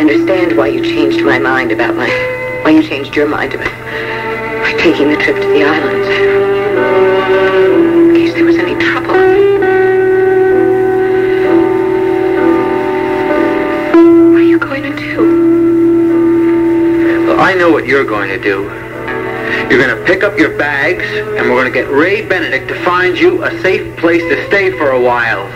understand why you changed my mind about why you changed your mind about taking the trip to the islands. In case there was any trouble. What are you going to do? Well, I know what you're going to do. You're going to pick up your bags, and we're going to get Ray Benedict to find you a safe place to stay for a while.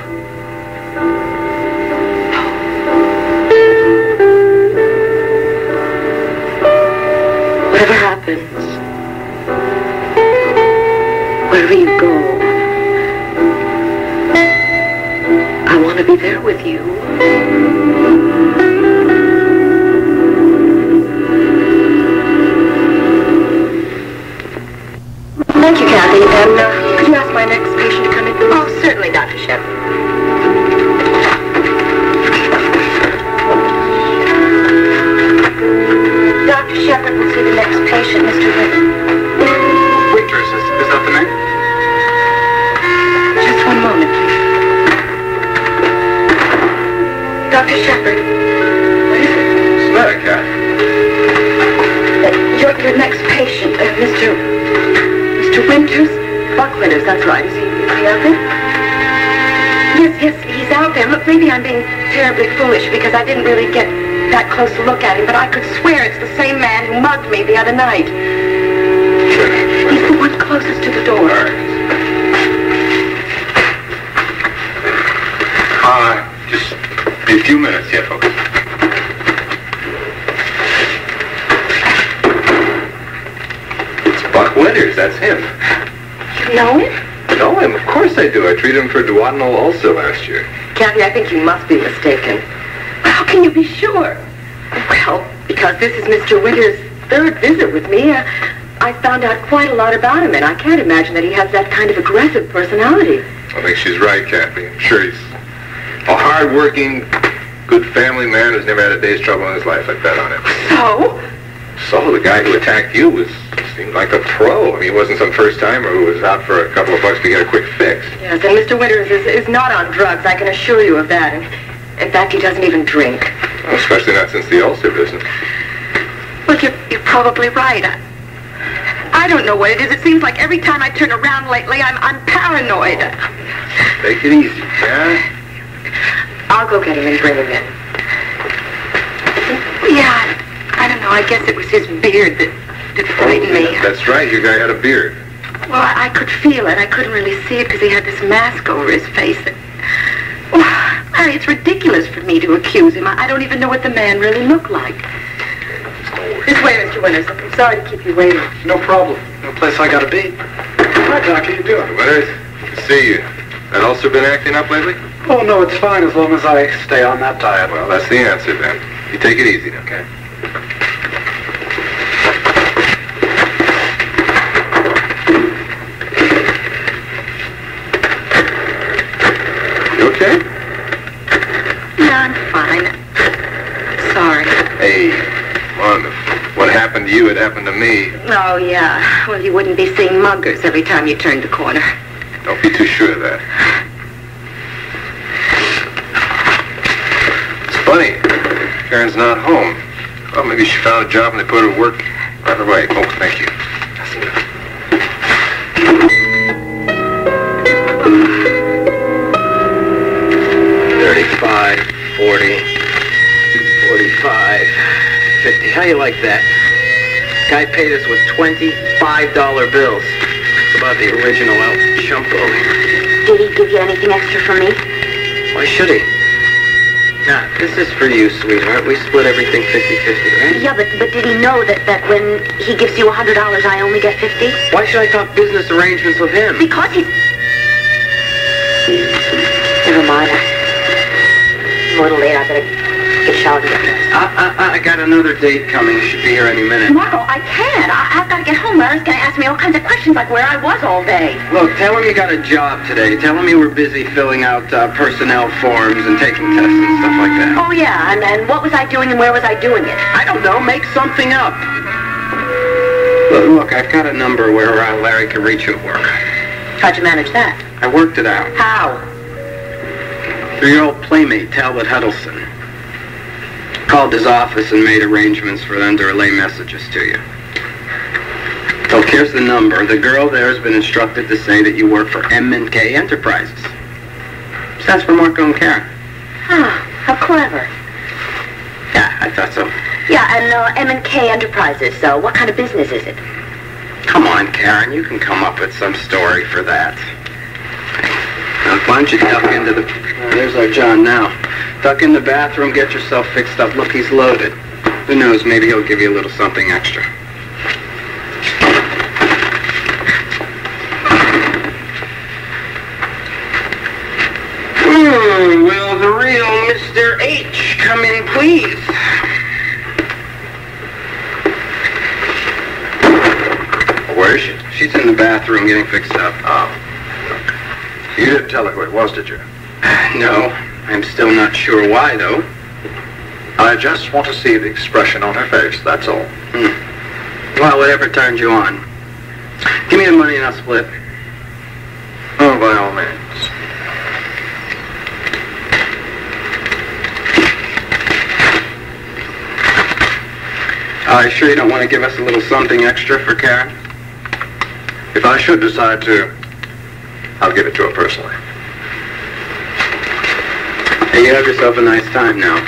Whatever happens, wherever you go, I want to be there with you. Thank you, Kathy. And could you ask my next patient to come in, please? Oh, certainly, Dr. Shep. Dr. Shepard will see the next patient, Mr. Whitman. Waitress, is that the name? Just one moment, please. Dr. Shepard. What is it? What's the matter, Kat? Your next patient, Mr. Winters? Buck Winters, that's right. Is he out there? Yes, he's out there. Look, maybe I'm being terribly foolish because I didn't really get that close to look at him, but I could swear it's the same man who mugged me the other night. Sure. He's the one closest to the door. All right. Just be a few minutes here, folks. It's Buck Winters, that's him. You know him? I know him, of course I do. I treated him for duodenal ulcer last year. Kathy, I think you must be mistaken. How can you be sure? Well, because this is Mr. Winters' third visit with me, I found out quite a lot about him, and I can't imagine that he has that kind of aggressive personality. I think she's right, Kathy. I'm sure he's a hard-working, good family man who's never had a day's trouble in his life. I bet on it. So, the guy who attacked you seemed like a pro. I mean, he wasn't some first-timer who was out for a couple of bucks to get a quick fix. Yes, and Mr. Winters is not on drugs, I can assure you of that. In fact, he doesn't even drink. Well, especially not since the ulcer business. Well, you're probably right. I don't know what it is. It seems like every time I turn around lately, I'm paranoid. Take it easy, yeah? I'll go get him and bring him in. Yeah, I don't know. I guess it was his beard that frightened me. That's right. Your guy had a beard. Well, I could feel it. I couldn't really see it because he had this mask over his face. Larry, it's ridiculous for me to accuse him. I don't even know what the man really looked like. This way, Mr. Winters. I'm sorry to keep you waiting. No problem. No place I gotta be. Hi, Doc. How you doing? Winters, good to see you. That ulcer been acting up lately? Oh, no, it's fine as long as I stay on that diet. Well, that's the answer, then. You take it easy, okay? You okay? Yeah, I'm fine. Sorry. Hey, come on. If what happened to you had happened to me. Oh, yeah. Well, you wouldn't be seeing muggers every time you turned the corner. Don't be too sure of that. It's funny. Karen's not home. Well, maybe she found a job and they put her to work right away. Oh, thank you. That's enough. 35, 40, 45, 50. How you like that? Guy paid us with $25 bills. It's about the original El Chumpo. Did he give you anything extra for me? Why should he? Now, this is for you, sweetheart. We split everything 50-50, right? Yeah, but did he know that when he gives you $100, I only get 50? Why should I talk business arrangements with him? Because he's... Never mind. I'm a little late. I better get showered and get dressed. I got another date coming. You should be here any minute. Marco, I can't. I've got to get home. Larry's going to ask me all kinds of questions like where I was all day. Look, tell him you got a job today. Tell him you were busy filling out personnel forms and taking tests and stuff like that. Oh, yeah. And what was I doing and where was I doing it? I don't know. Make something up. Look, I've got a number where Larry can reach you at work. How'd you manage that? I worked it out. How? Through your old playmate, Talbot Huddelston. Called his office and made arrangements for them to relay messages to you. So here's the number. The girl there has been instructed to say that you work for M&K Enterprises. Stands for Marco and Karen. Ah, how clever. Yeah, I thought so. Yeah, and M&K Enterprises, so what kind of business is it? Come on, Karen, you can come up with some story for that. Now, why don't you duck into the... there's our John now. Duck in the bathroom, get yourself fixed up. Look, he's loaded. Who knows, maybe he'll give you a little something extra. Will the real Mr. H come in, please? Where is she? She's in the bathroom getting fixed up. Oh. You didn't tell her who it was, did you? No, I'm still not sure why, though. I just want to see the expression on her face, that's all. Well, whatever turned you on. Give me the money and I'll split. Oh, by all means. Are you sure you don't want to give us a little something extra for Karen? If I should decide to, I'll give it to her personally. Hey, you have yourself a nice time now.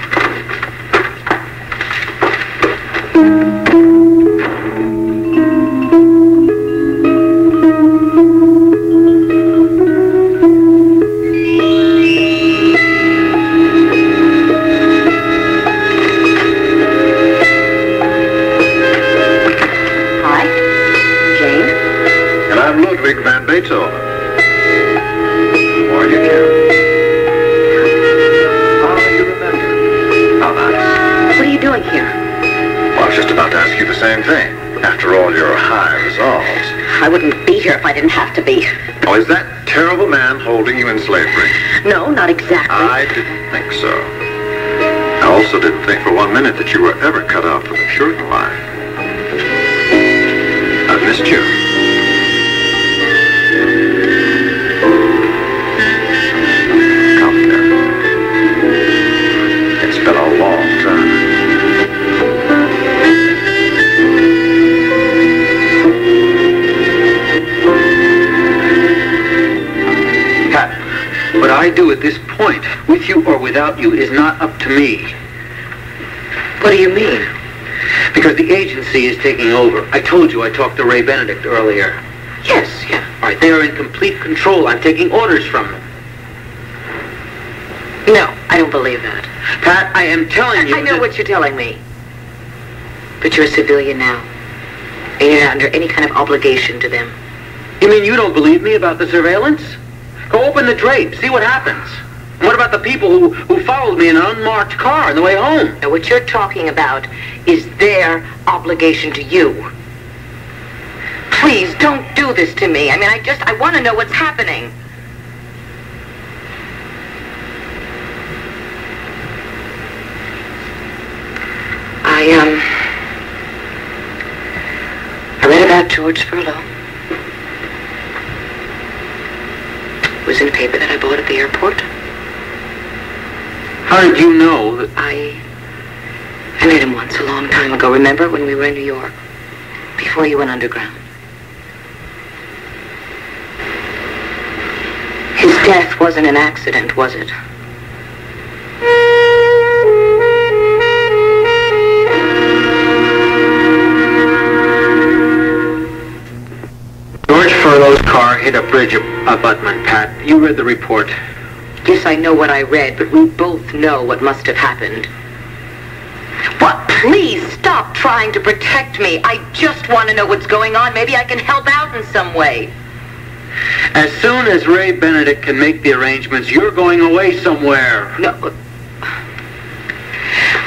Beethoven. How are you, Karen? Oh, you remember. How nice. What are you doing here? Well, I was just about to ask you the same thing. After all your high resolves. I wouldn't be here if I didn't have to be. Oh, is that terrible man holding you in slavery? No, not exactly. I didn't think so. I also didn't think for 1 minute that you were ever cut out for the Puritan life. I've missed you. It's been a long time. Pat, what I do at this point, with you or without you, is not up to me. What do you mean? Because the agency is taking over. I told you I talked to Ray Benedict earlier. Yes, yeah. All right, they are in complete control. I'm taking orders from them. No, I don't believe that. Pat, I am telling you I know what you're telling me. But you're a civilian now. And you're not under any kind of obligation to them. You mean you don't believe me about the surveillance? Go open the drape, see what happens. And what about the people who followed me in an unmarked car on the way home? Now, what you're talking about is their obligation to you. Please, don't do this to me. I mean, I want to know what's happening. I read about George Furlow. It was in a paper that I bought at the airport. How did you know that... I met him once a long time ago. Remember when we were in New York? Before you went underground. His death wasn't an accident, was it? George Furlow's car hit a bridge abutment, Pat. You read the report. Yes, I know what I read, but we both know what must have happened. What? Please stop trying to protect me. I just want to know what's going on. Maybe I can help out in some way. As soon as Ray Benedict can make the arrangements, you're going away somewhere. No.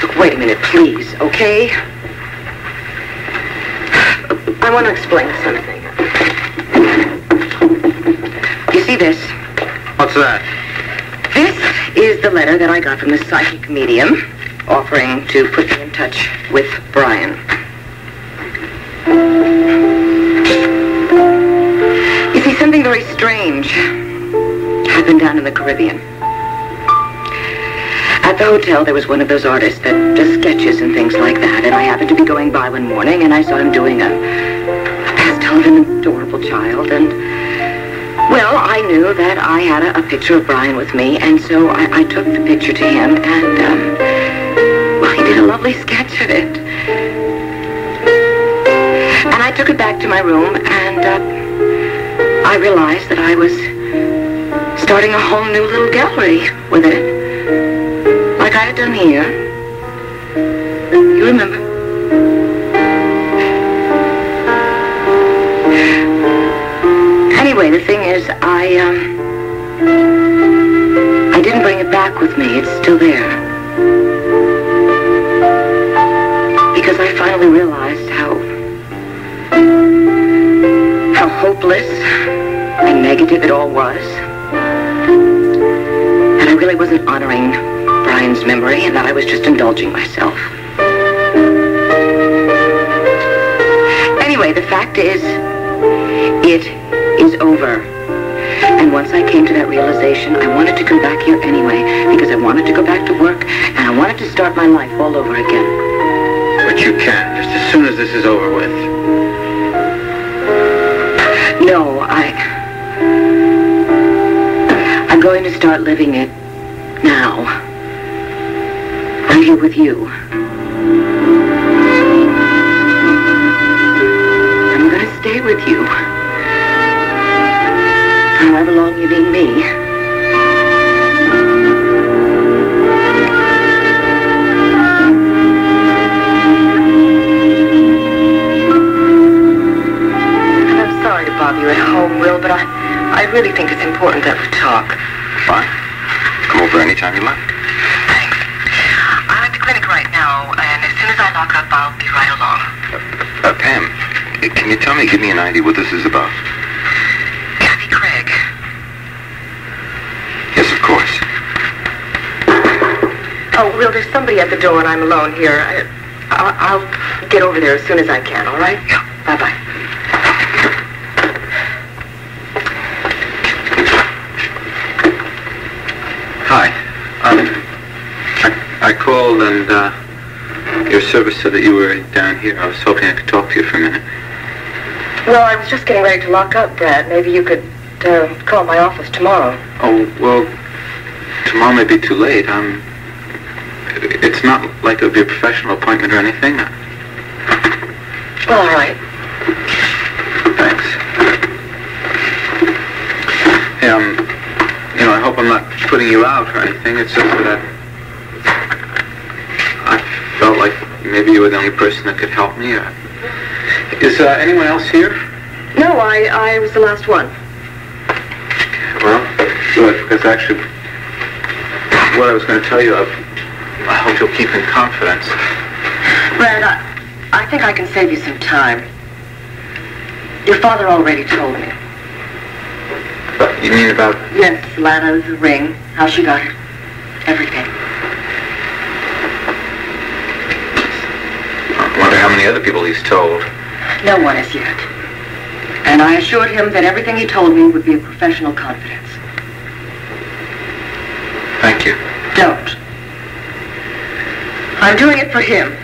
Look, wait a minute, please, okay? I want to explain something. You see this? What's that? This is the letter that I got from the psychic medium offering to put me in touch with Brian. You see, something very strange happened down in the Caribbean. At the hotel, there was one of those artists that does sketches and things like that, and I happened to be going by one morning, and I saw him doing a pastel of an adorable child, and, well, I knew that I had a picture of Brian with me, and so I took the picture to him, and, well, he did a lovely sketch of it. And I took it back to my room, and I realized that I was starting a whole new little gallery with it. Like I had done here. You remember? Anyway, the thing is, I didn't bring it back with me. It's still there. Because I finally realized how hopeless and negative it all was. And I really wasn't honoring Brian's memory, and that I was just indulging myself. Anyway, the fact is, it is over. And once I came to that realization, I wanted to come back here anyway, because I wanted to go back to work, and I wanted to start my life all over again. But you can, just as soon as this is over with. No, I'm going to start living it now. I'm here with you. I'm going to stay with you. However long you need me. And I'm sorry to bother you at home, Will, but I really think it's important that we talk. Fine. Come over anytime you like. Thanks. I'm at the clinic right now, and as soon as I lock up, I'll be right along. Pam, can you tell me, give me an idea what this is about? Kathy Craig. Yes, of course. Oh, Will, there's somebody at the door, and I'm alone here. I'll get over there as soon as I can, all right? Yeah. Bye-bye. Hi. I called and your service said that you were down here. I was hoping I could talk to you for a minute. Well, I was just getting ready to lock up, Brad. Maybe you could call my office tomorrow. Oh, well, tomorrow may be too late. It's not like it would be a professional appointment or anything. Well, all right. Thanks. Hey, I hope I'm not putting you out or anything. It's just that I felt like maybe you were the only person that could help me. Is anyone else here? No, I was the last one. Well, good, because actually, what I was going to tell you, I hope you'll keep in confidence. Brad, I think I can save you some time. Your father already told me. You mean about... Yes, Lana, the ring, how she got it, everything. I wonder how many other people he's told. No one as yet. And I assured him that everything he told me would be a professional confidence. Thank you. Don't. I'm doing it for him.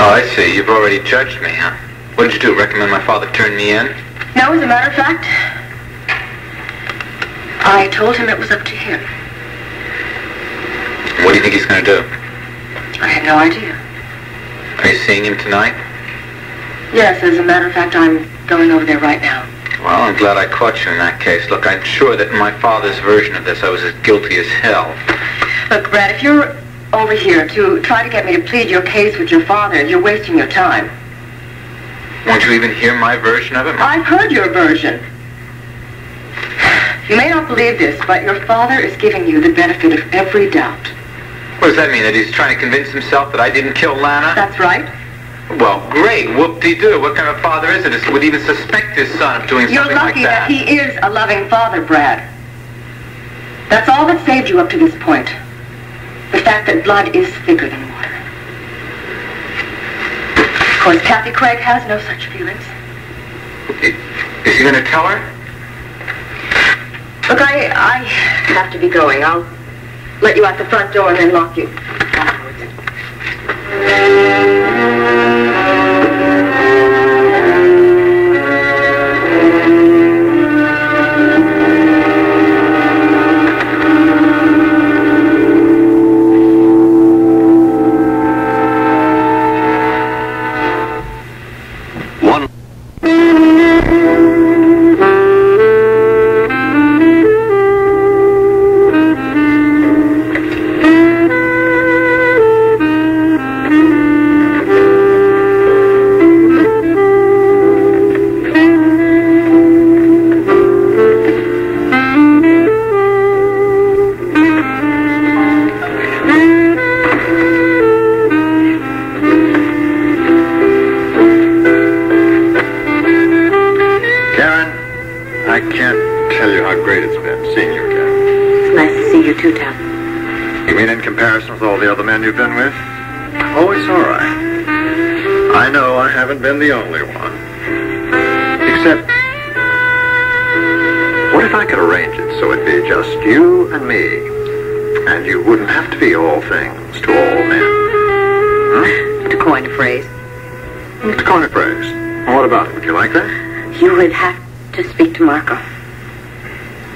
Oh, I see. You've already judged me, huh? What did you do? Recommend my father turn me in? No, as a matter of fact, I told him it was up to him. What do you think he's going to do? I have no idea. Are you seeing him tonight? Yes, as a matter of fact, I'm going over there right now. Well, I'm glad I caught you in that case. Look, I'm sure that in my father's version of this, I was as guilty as hell. Look, Brad, if you're over here to try to get me to plead your case with your father, you're wasting your time. Won't you even hear my version of it? I've heard your version. You may not believe this, but your father is giving you the benefit of every doubt. What does that mean? That he's trying to convince himself that I didn't kill Lana? That's right. Well, great. Whoop-de-doo. What kind of father is it? Would even suspect his son of doing You're something like lucky that? that he is a loving father, Brad. That's all that saved you up to this point. The fact that blood is thicker than water. Of course, Kathy Craig has no such feelings. Is he going to tell her? Look, I have to be going. I'll let you out the front door and then lock you afterwards. You've been with? Oh, it's all right. I know I haven't been the only one. Except, what if I could arrange it so it'd be just you and me, and you wouldn't have to be all things to all men? To coin a phrase. To coin a phrase. Well, what about it? Would you like that? You would have to speak to Marco.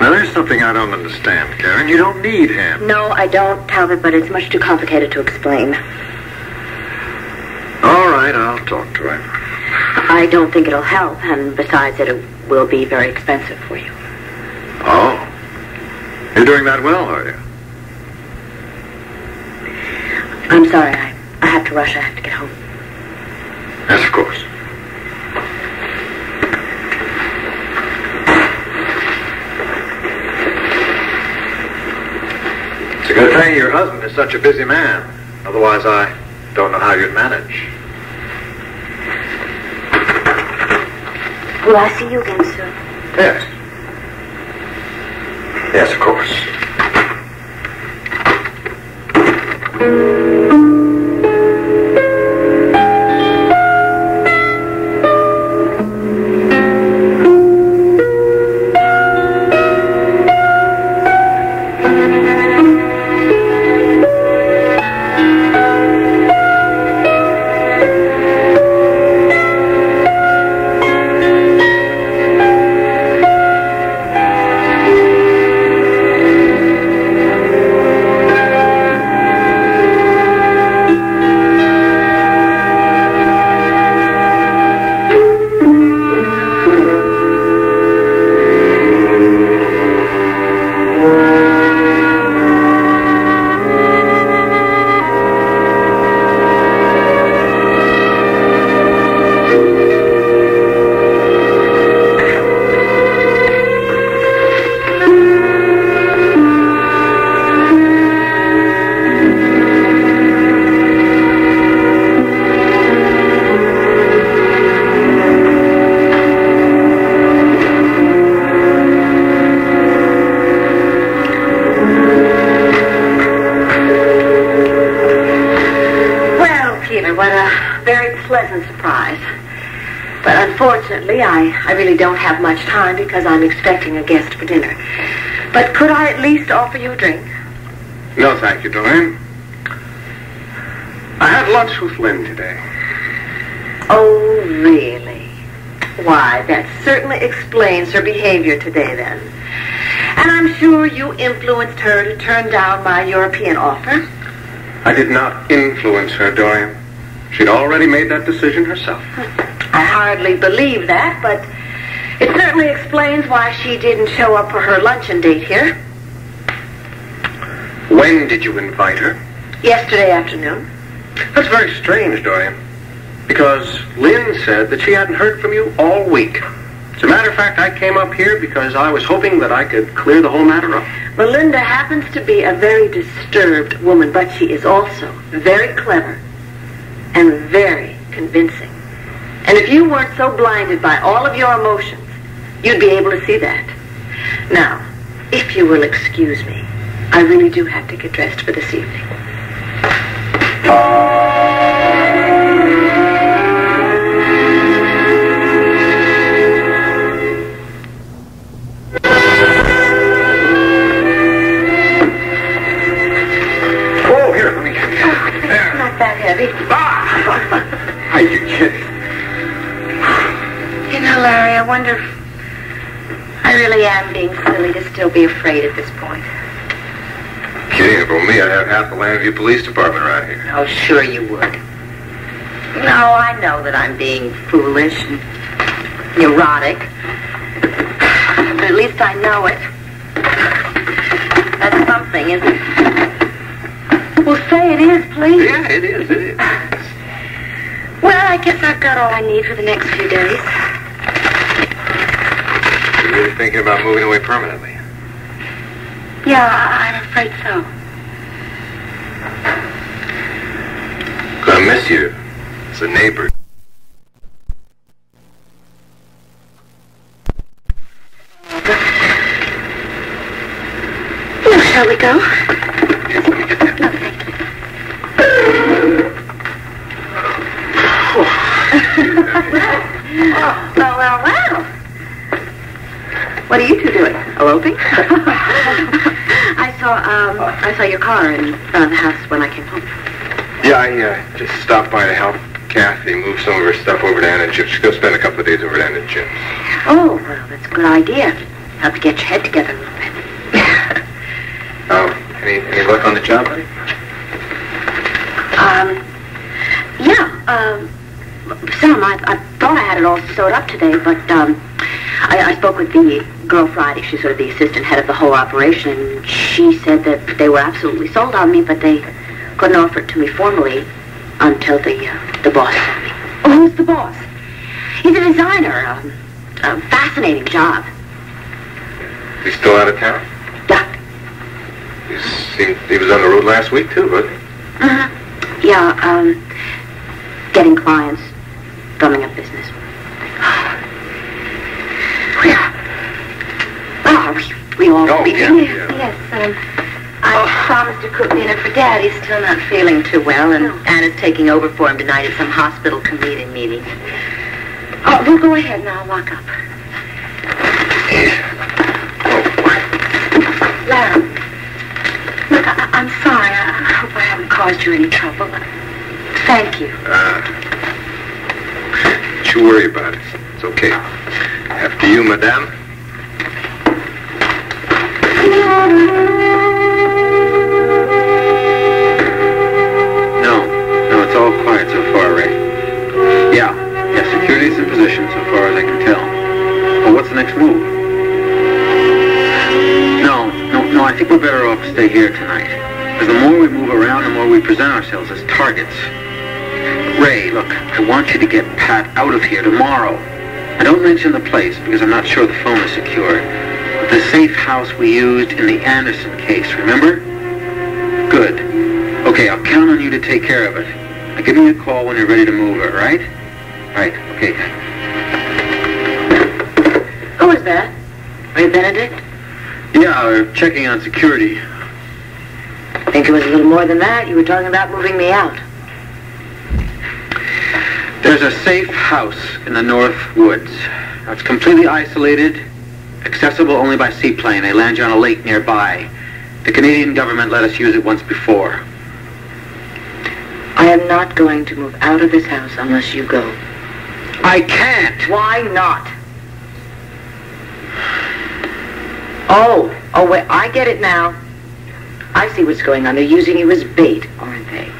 Now, there's something I don't understand, Karen. You don't need him. No, I don't, Talbot, but it's much too complicated to explain. All right, I'll talk to him. I don't think it'll help, and besides, it will be very expensive for you. Oh. You're doing that well, are you? I'm sorry, I have to rush. I have to get home. Yes, of course. It's a good thing your husband is such a busy man. Otherwise, I don't know how you'd manage. Will I see you again soon? Yes. Yes, of course. Unfortunately, I really don't have much time because I'm expecting a guest for dinner. But could I at least offer you a drink? No, thank you, Dorian. I had lunch with Lynn today. Oh, really? Why, that certainly explains her behavior today, then. And I'm sure you influenced her to turn down my European offer. I did not influence her, Dorian. She'd already made that decision herself. I hardly believe that, but it certainly explains why she didn't show up for her luncheon date here. When did you invite her? Yesterday afternoon. That's very strange, Dorian, because Lynn said that she hadn't heard from you all week. As a matter of fact, I came up here because I was hoping that I could clear the whole matter up. Melinda happens to be a very disturbed woman, but she is also very clever and very convincing. And if you weren't so blinded by all of your emotions, you'd be able to see that. Now, if you will excuse me, I really do have to get dressed for this evening. I really am being silly to still be afraid at this point. Kidding about me, I'd have half the Llanview Police Department around here. Oh, sure you would. No, I know that I'm being foolish and neurotic. But at least I know it. That's something, isn't it? Well, say it is, please. Yeah, it is. Well, I guess I've got all I need for the next few days. You're really thinking about moving away permanently? Yeah, I'm afraid so. Gonna miss you as a neighbor. Well, shall we go? Yes, let me get that. No, thank you. Well. What are you two doing? Eloping? I saw your car in front of the house when I came home. Yeah, I just stopped by to help Kathy move some of her stuff over to Ann and Jim's. She's going to spend a couple of days over at Ann and Jim's. Oh, well, that's a good idea. Have to get your head together a little bit. Any luck on the job, buddy? Sam, I thought I had it all sewed up today, but I spoke with the girl Friday. She's sort of the assistant head of the whole operation, and she said that they were absolutely sold on me, but they couldn't offer it to me formally until the boss saw me. Oh, who's the boss? He's a designer. A fascinating job. He's still out of town? Yeah. He was on the road last week, too, wasn't he? Uh-huh. Yeah, getting clients, drumming up business. We all... Yes, I promised to cook dinner for Dad. He's still not feeling too well, and Anna's taking over for him tonight at some hospital committee meeting. Oh, we'll go ahead now. I'll lock up. Lara, look, I'm sorry. I hope I haven't caused you any trouble. Thank you. Don't you worry about it. It's okay. After you, madame. No, it's all quiet so far, Ray. Yeah, security's in position so far as I can tell. Well, what's the next move? No, I think we're better off to stay here tonight. Because the more we move around, the more we present ourselves as targets. Ray, look, I want you to get Pat out of here tomorrow. I don't mention the place because I'm not sure the phone is secured. But the safe house we used in the Anderson case, remember? Good. Okay, I'll count on you to take care of it. Now give me a call when you're ready to move her, right? Right, okay. Who is that? Ray Benedict? Yeah, we're checking on security. I think it was a little more than that. You were talking about moving me out. There's a safe house in the North Woods. It's completely isolated, accessible only by seaplane. They land you on a lake nearby. The Canadian government let us use it once before. I am not going to move out of this house unless you go. I can't! Why not? Oh, wait, I get it now. I see what's going on. They're using you as bait, aren't they?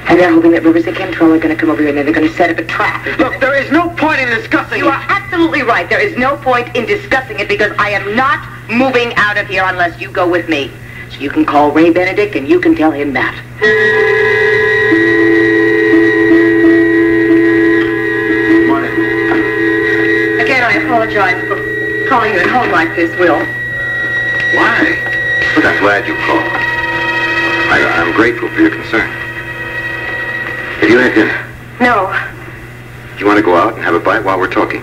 And they're hoping that Rivers and Cantrell are going to come over here and then they're going to set up a trap. Look, there is no point in discussing it. You are absolutely right. There is no point in discussing it because I am not moving out of here unless you go with me. So you can call Ray Benedict and you can tell him that. Morning. Again, I apologize for calling you at home like this, Will. Why? Look, I'm glad you called. I'm grateful for your concern. Have you had dinner? No. Do you want to go out and have a bite while we're talking?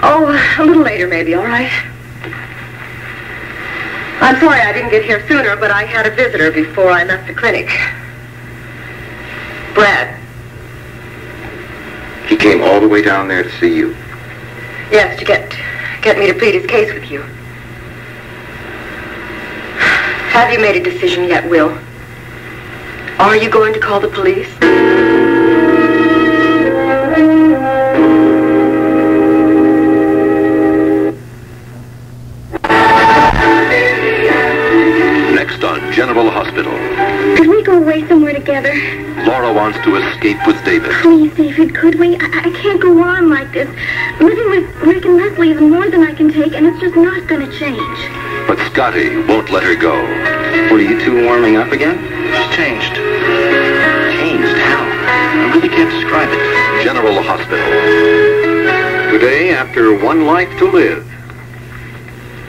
Oh, a little later maybe, all right? I'm sorry I didn't get here sooner, but I had a visitor before I left the clinic. Brad. He came all the way down there to see you? Yes, to get me to plead his case with you. Have you made a decision yet, Will? Are you going to call the police? wants to escape with David. Please, David, could we? I can't go on like this. Living with Rick and Leslie is more than I can take, and it's just not going to change. But Scotty won't let her go. Were you two warming up again? She's changed. Changed? How? I really can't describe it. General Hospital. Today, after one life to live.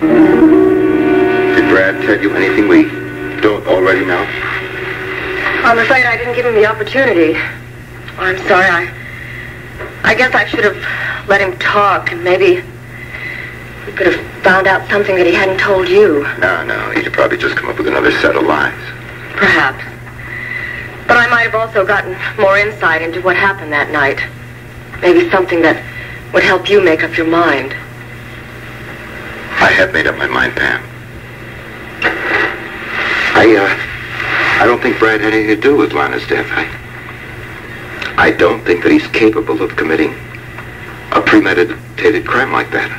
Did Brad tell you anything we don't already know? I'm afraid I didn't give him the opportunity. I'm sorry. I guess I should have let him talk, and maybe we could have found out something that he hadn't told you. No, he'd probably just come up with another set of lies. Perhaps. But I might have also gotten more insight into what happened that night. Maybe something that would help you make up your mind. I have made up my mind, Pam. I don't think Brad had anything to do with Lana's death. I don't think that he's capable of committing a premeditated crime like that.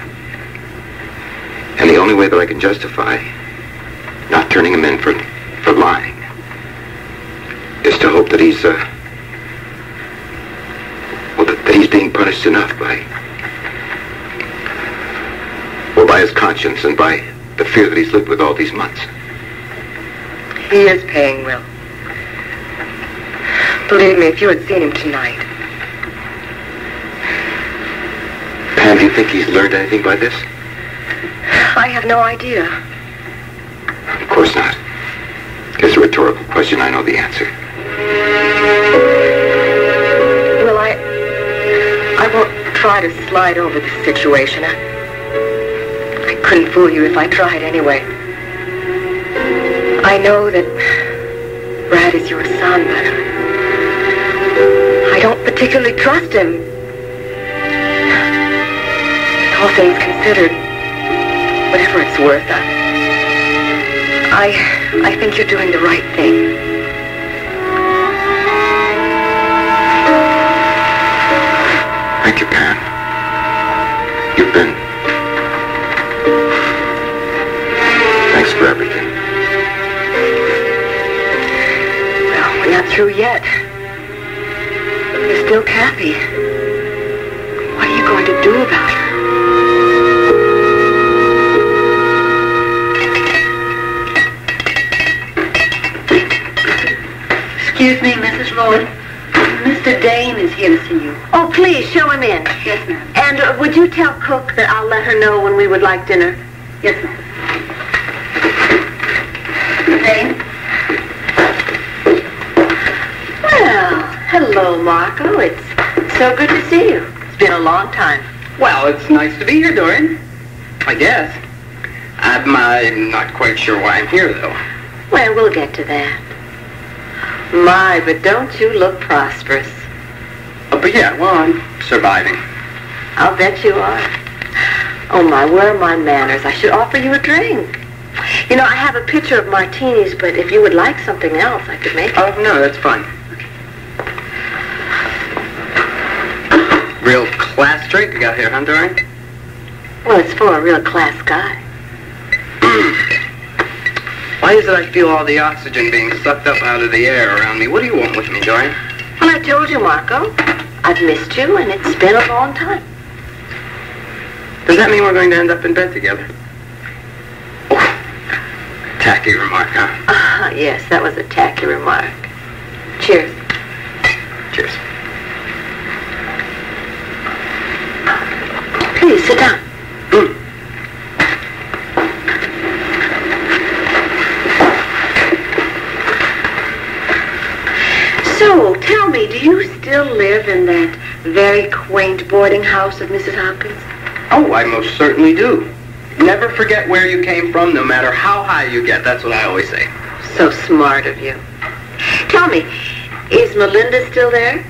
And the only way that I can justify not turning him in for lying is to hope that he's, that he's being punished enough by his conscience and by the fear that he's lived with all these months. He is paying well. Believe me, if you had seen him tonight. Pam, do you think he's learned anything by this? I have no idea. Of course not. It's a rhetorical question. I know the answer. Well, I won't try to slide over the situation. I couldn't fool you if I tried anyway. I know that Brad is your son, but I don't particularly trust him. All things considered, whatever it's worth, I think you're doing the right thing. Thank you, Pam. You've been... Thanks for everything. Well, we're not through yet. There's still Kathy. What are you going to do about her? Excuse me, Mrs. Lloyd. Mr. Dane is here to see you. Oh, please, show him in. Yes, ma'am. And would you tell Cook that I'll let her know when we would like dinner? Yes, ma'am. Dane? Well, hello, Marco. It's so good to see you. It's been a long time. Well, it's nice to be here, Dorian. I guess. I'm not quite sure why I'm here, though. Well, we'll get to that. My, but don't you look prosperous. Oh, but yeah, well, I'm surviving. I'll bet you are. Oh, my, where are my manners? I should offer you a drink. You know, I have a pitcher of martinis, but if you would like something else, I could make it. Oh, no, that's fine. Real class drink you got here, huh, Dorian? Well, it's for a real class guy. Why is it I feel all the oxygen being sucked up out of the air around me? What do you want with me, Dorian? Well, I told you, Marco. I've missed you, and it's been a long time. Does that mean we're going to end up in bed together? Oh, tacky remark, huh? Yes, that was a tacky remark. Cheers. Cheers. Please, sit down. So, tell me, do you still live in that very quaint boarding house of Mrs. Hopkins? Oh, I most certainly do. Never forget where you came from, no matter how high you get. That's what I always say. So smart of you. Tell me, is Melinda still there?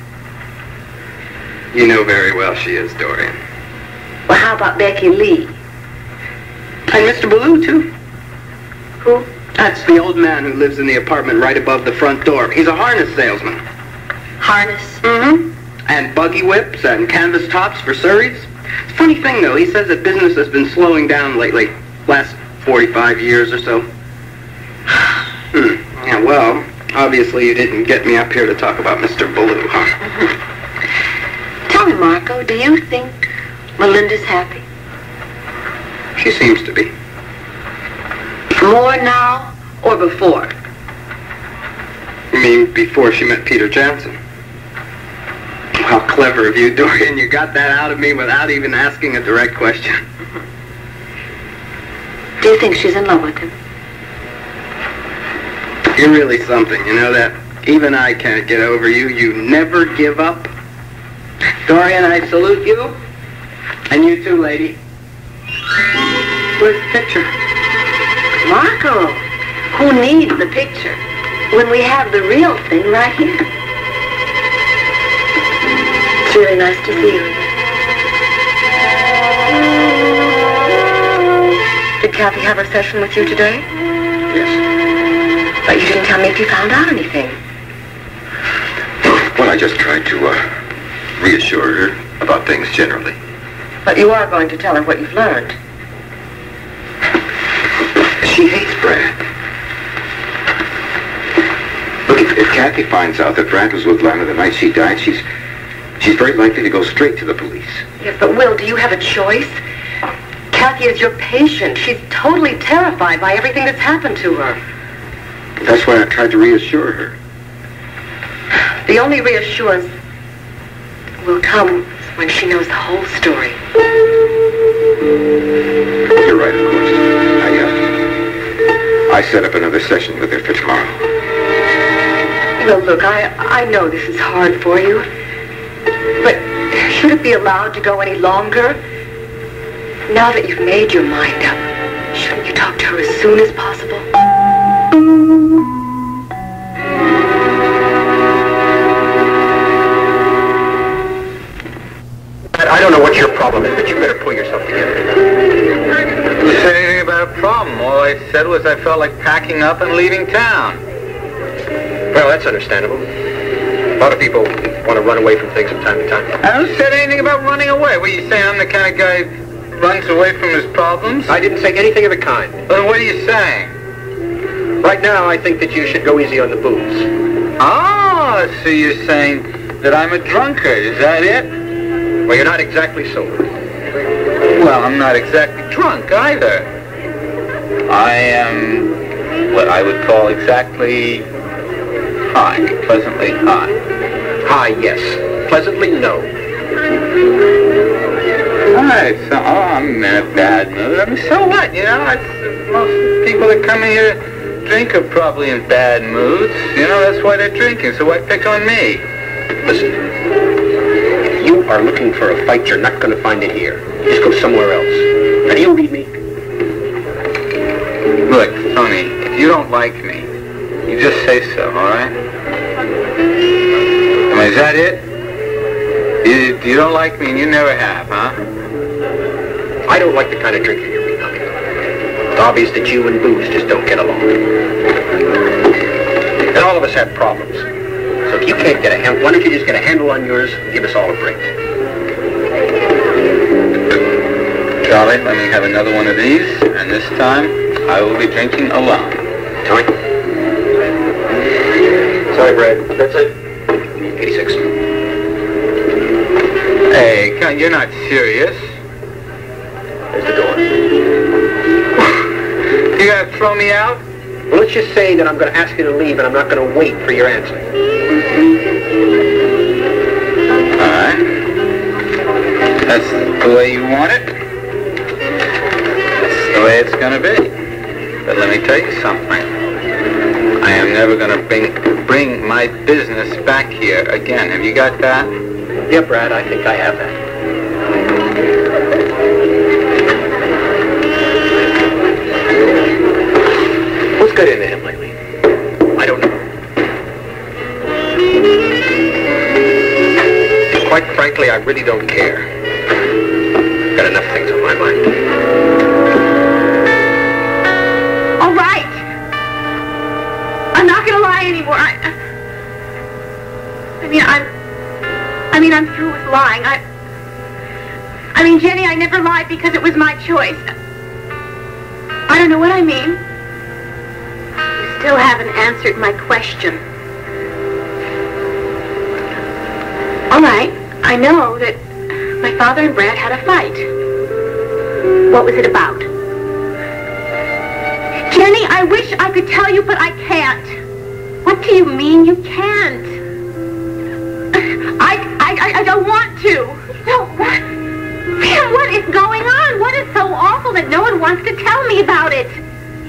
You know very well she is, Dorian. Well, how about Becky Lee? And Mr. Ballou, too. Who? That's the old man who lives in the apartment right above the front door. He's a harness salesman. Harness? Mm-hmm. And buggy whips and canvas tops for surreys. It's a funny thing, though. He says that business has been slowing down lately. Last 45 years or so. Yeah, well, Obviously, you didn't get me up here to talk about Mr. Ballou, huh? Tell me, Marco, do you think Melinda's happy? She seems to be. More now or before? You mean before she met Peter Jansen? How clever of you, Dorian. You got that out of me without even asking a direct question. Do you think she's in love with him? You're really something, you know that? Even I can't get over you. You never give up. Dorian, I salute you. And you too, lady. Where's the picture? Marco, who needs the picture when we have the real thing right here? It's really nice to see you. Did Kathy have her session with you today? Yes. But you didn't tell me if you found out anything. Well, I just tried to reassure her about things generally. But you are going to tell her what you've learned. She hates Brad. Look, if Kathy finds out that Brad was with Lana the night she died, she's very likely to go straight to the police. Yes, but Will, do you have a choice? Kathy is your patient. She's totally terrified by everything that's happened to her. That's why I tried to reassure her. The only reassurance will come when she knows the whole story. You're right, of course. I set up another session with her for tomorrow. Well, look, I know this is hard for you, but should it be allowed to go any longer? Now that you've made your mind up, shouldn't you talk to her as soon as possible? I don't know what your problem is, but you better pull yourself together. You said anything about a problem. All I said was I felt like packing up and leaving town. Well, that's understandable. A lot of people want to run away from things from time to time. I haven't said anything about running away. What are you saying? I'm the kind of guy who runs away from his problems? I didn't say anything of the kind. Then what are you saying? Right now, I think that you should go easy on the booze. Oh, so you're saying that I'm a drunkard. Is that it? Well, you're not exactly sober. Well, I'm not exactly drunk either. I am what I would call exactly high, pleasantly high. High, yes. Pleasantly, no. All right, so I'm in a bad mood. I mean, so what? You know, most people that come in here to drink are probably in bad moods. You know, that's why they're drinking, so why pick on me? Listen, if you are looking for a fight, you're not going to find it here. Just go somewhere else. Now, do you read me? Look, Tony, if you don't like me, you just say so, all right? I mean, is that it? You don't like me and you never have, huh? I don't like the kind of drinker you're becoming. It's obvious that you and booze just don't get along. And all of us have problems. So if you can't get a handle, why don't you just get a handle on yours and give us all a break? Charley, let me have another one of these, and this time I will be drinking alone. Tony? Sorry, Brad. That's it. 86. Hey, you're not serious. There's the door. You gonna throw me out? Well, let's just say that I'm going to ask you to leave and I'm not going to wait for your answer. All right. That's the way you want it. That's the way it's going to be. But let me tell you something. I am never going to bring my business back here again. Have you got that? Yeah, Brad, I think I have that. What's got into him lately? I don't know. Quite frankly, I really don't care. Got enough things on my mind. All right. I'm not going to lie anymore. I'm through with lying. Jenny, I never lied because it was my choice. I don't know what I mean. You still haven't answered my question. All right, I know that my father and Brad had a fight. What was it about? Jenny, I wish I could tell you, but I can't. What do you mean you can't? I don't want to. No, what? Man, what is going on? What is so awful that no one wants to tell me about it?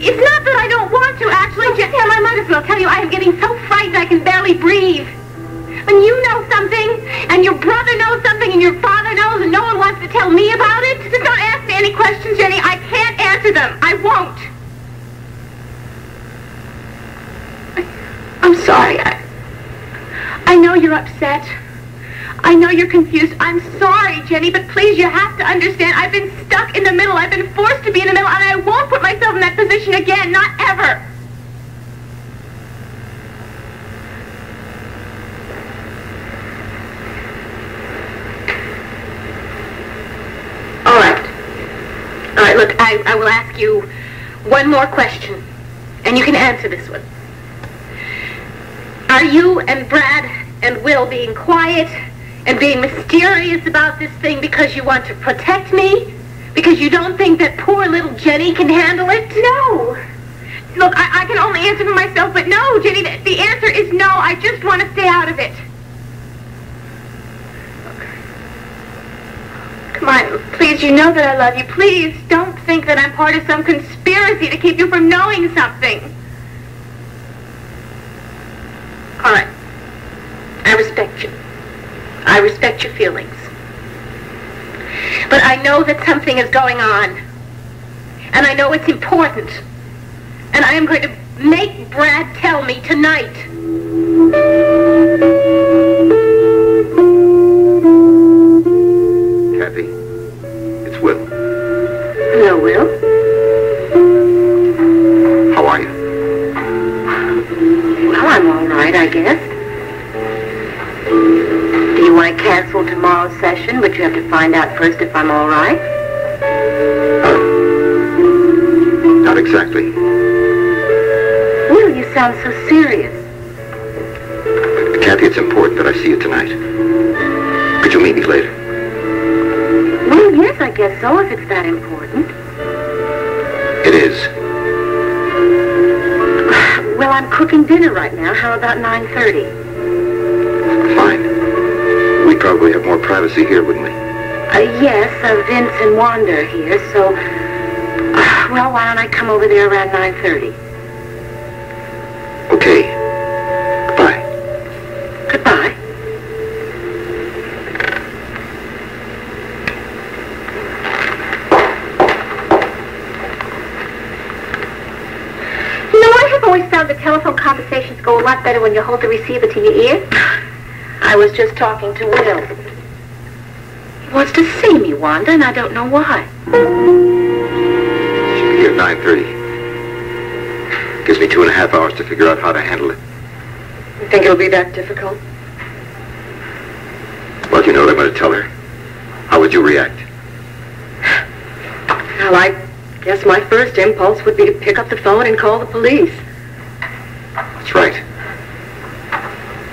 It's not that I don't want to, actually. Sam, I might as well tell you I am getting so frightened I can barely breathe. When you know something, and your brother knows something, and your father knows, and no one wants to tell me about it, just don't ask me any questions, Jenny. I can't answer them. I won't. I'm sorry. I know you're upset. I know you're confused. I'm sorry, Jenny, but please, you have to understand. I've been stuck in the middle. I've been forced to be in the middle, and I won't put myself in that position again. Not ever. All right, look, I will ask you one more question, and you can answer this one. Are you and Brad and Will being quiet and being mysterious about this thing because you want to protect me? Because you don't think that poor little Jenny can handle it? No. Look, I can only answer for myself, but no, Jenny, the answer is no. I just want to stay out of it. Come on, please, you know that I love you. Please, don't think that I'm part of some conspiracy to keep you from knowing something. All right. I respect you. I respect your feelings. But I know that something is going on. And I know it's important. And I am going to make Brad tell me tonight. Kathy, it's Will. Hello, Will. How are you? Well, I'm all right, I guess. Do you want to cancel tomorrow's session, but you have to find out first if I'm all right? Not exactly. Will, you sound so serious. Kathy, it's important that I see you tonight. Could you meet me later? Well, yes, I guess so, if it's that important. It is. Well, I'm cooking dinner right now. How about 9:30? Fine. We'd probably have more privacy here, wouldn't we? Yes, Vince and Wanda are here, so... well, why don't I come over there around 9:30? Okay. Goodbye. Goodbye. You know, I have always found the telephone conversations go a lot better when you hold the receiver to your ear. I was just talking to Will. He wants to see me, Wanda, and I don't know why. She'll be here at 9:30. Gives me 2.5 hours to figure out how to handle it. You think it'll be that difficult? Well, you know what I'm going to tell her. How would you react? Well, I guess my first impulse would be to pick up the phone and call the police. That's right.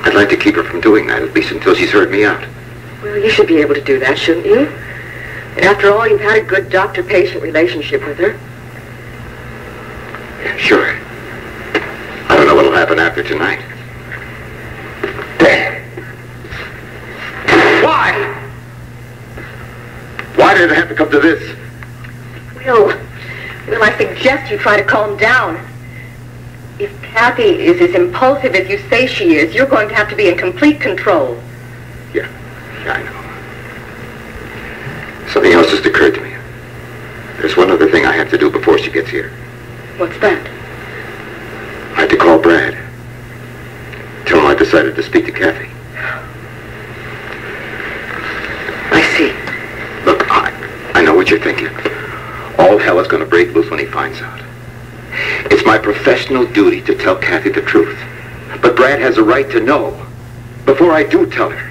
I'd like to keep her from doing that, at least until she's heard me out. Well, you should be able to do that, shouldn't you? After all, you've had a good doctor-patient relationship with her. Yeah, sure. I don't know what'll happen after tonight. Why? Why did it have to come to this? Will, I suggest you try to calm down. If Kathy is as impulsive as you say she is, you're going to have to be in complete control. Yeah, I know. Something else just occurred to me. There's one other thing I have to do before she gets here. What's that? I have to call Brad. Tell him I decided to speak to Kathy. I see. Look, I know what you're thinking. All hell is going to break loose when he finds out. It's my professional duty to tell Kathy the truth. But Brad has a right to know before I do tell her.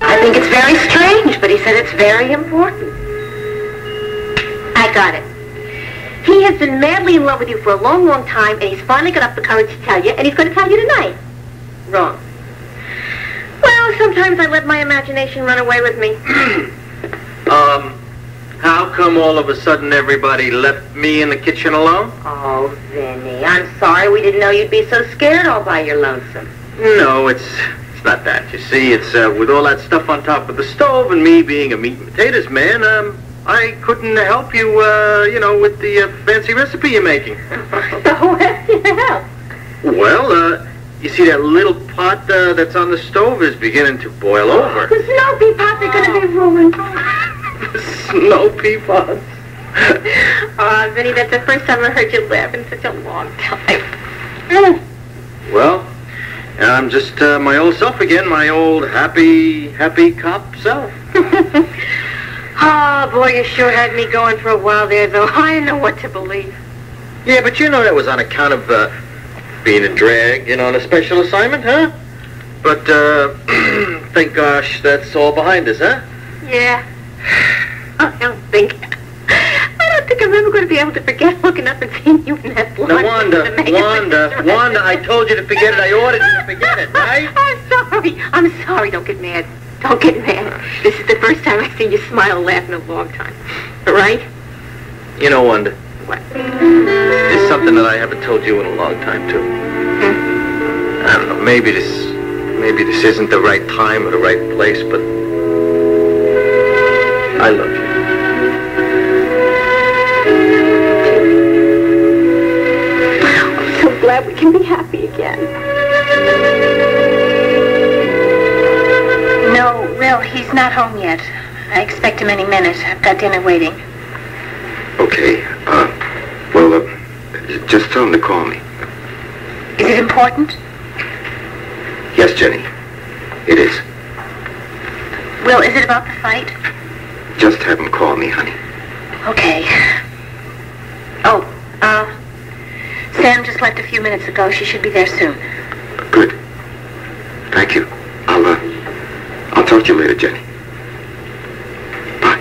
I think it's very strange, but he said it's very important. I got it. He has been madly in love with you for a long, long time, and he's finally got up the courage to tell you, and he's going to tell you tonight. Wrong. Well, sometimes I let my imagination run away with me. How come all of a sudden everybody left me in the kitchen alone? Oh, Vinny, I'm sorry we didn't know you'd be so scared all by your lonesome. No, it's not that. You see, it's with all that stuff on top of the stove and me being a meat and potatoes man, I couldn't help you, with the fancy recipe you're making. So what did you help? Well, you see that little pot that's on the stove is beginning to boil over. The snow pea pots are going to be ruined. Snow pea pots. Oh, Vinny, that's the first time I heard you laugh in such a long time. Well, I'm just my old self again, my old happy cop self. Oh, boy, you sure had me going for a while there, though. I didn't know what to believe. Yeah, but you know that was on account of being a drag, on a special assignment, huh? But, thank gosh, that's all behind us, huh? Yeah. I don't think I'm ever going to be able to forget looking up and seeing you in that blonde. Now, Wanda, I told you to forget it. I ordered you to forget it, right? I'm sorry. Don't get mad. Don't get mad. This is the first time I've seen you smile and laugh in a long time. All right? You know, Wanda. What? There's something that I haven't told you in a long time, too. I don't know. Maybe this isn't the right time or the right place, but I love you. I'm so glad we can be happy again. No, Will, he's not home yet. I expect him any minute. I've got dinner waiting. Okay, just tell him to call me. Is it important? Yes, Jenny, it is. Will, is it about the fight? Just have him call me, honey. Okay. Oh, Sam just left a few minutes ago. She should be there soon. Good. Thank you. I'll talk to you later, Jenny. Bye.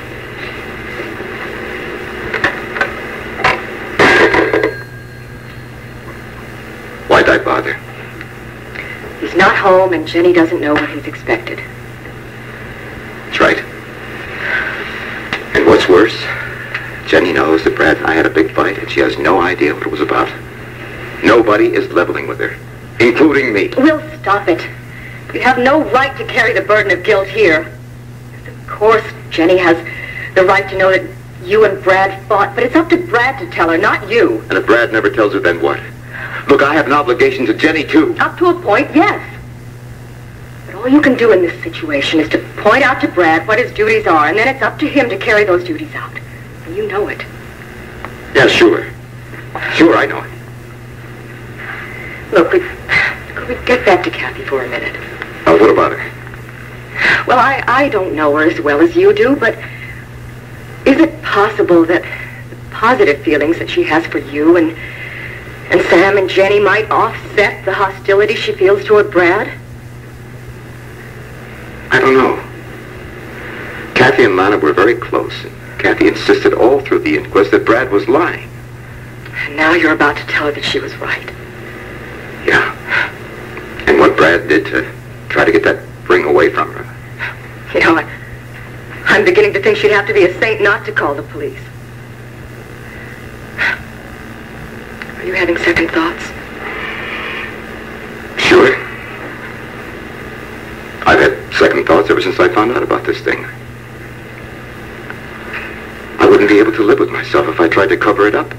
Why'd I bother? He's not home, and Jenny doesn't know what he's expected. That's right. And what's worse, Jenny knows that Brad and I had a big fight, and she has no idea what it was about. Nobody is leveling with her, including me. Will, stop it. You have no right to carry the burden of guilt here. Of course, Jenny has the right to know that you and Brad fought, but it's up to Brad to tell her, not you. And if Brad never tells her, then what? Look, I have an obligation to Jenny, too. Up to a point, yes. But all you can do in this situation is to point out to Brad what his duties are, and then it's up to him to carry those duties out. And you know it. Yeah, sure. Sure, I know it. Look, could we get back to Kathy for a minute? What about her? Well, I don't know her as well as you do, but is it possible that the positive feelings that she has for you and Sam and Jenny might offset the hostility she feels toward Brad? I don't know. Kathy and Lana were very close, and Kathy insisted all through the inquest that Brad was lying. And now you're about to tell her that she was right. Yeah. And what Brad did to try to get that ring away from her. You know, I'm beginning to think she'd have to be a saint not to call the police. Are you having second thoughts? Sure. I've had second thoughts ever since I found out about this thing. I wouldn't be able to live with myself if I tried to cover it up.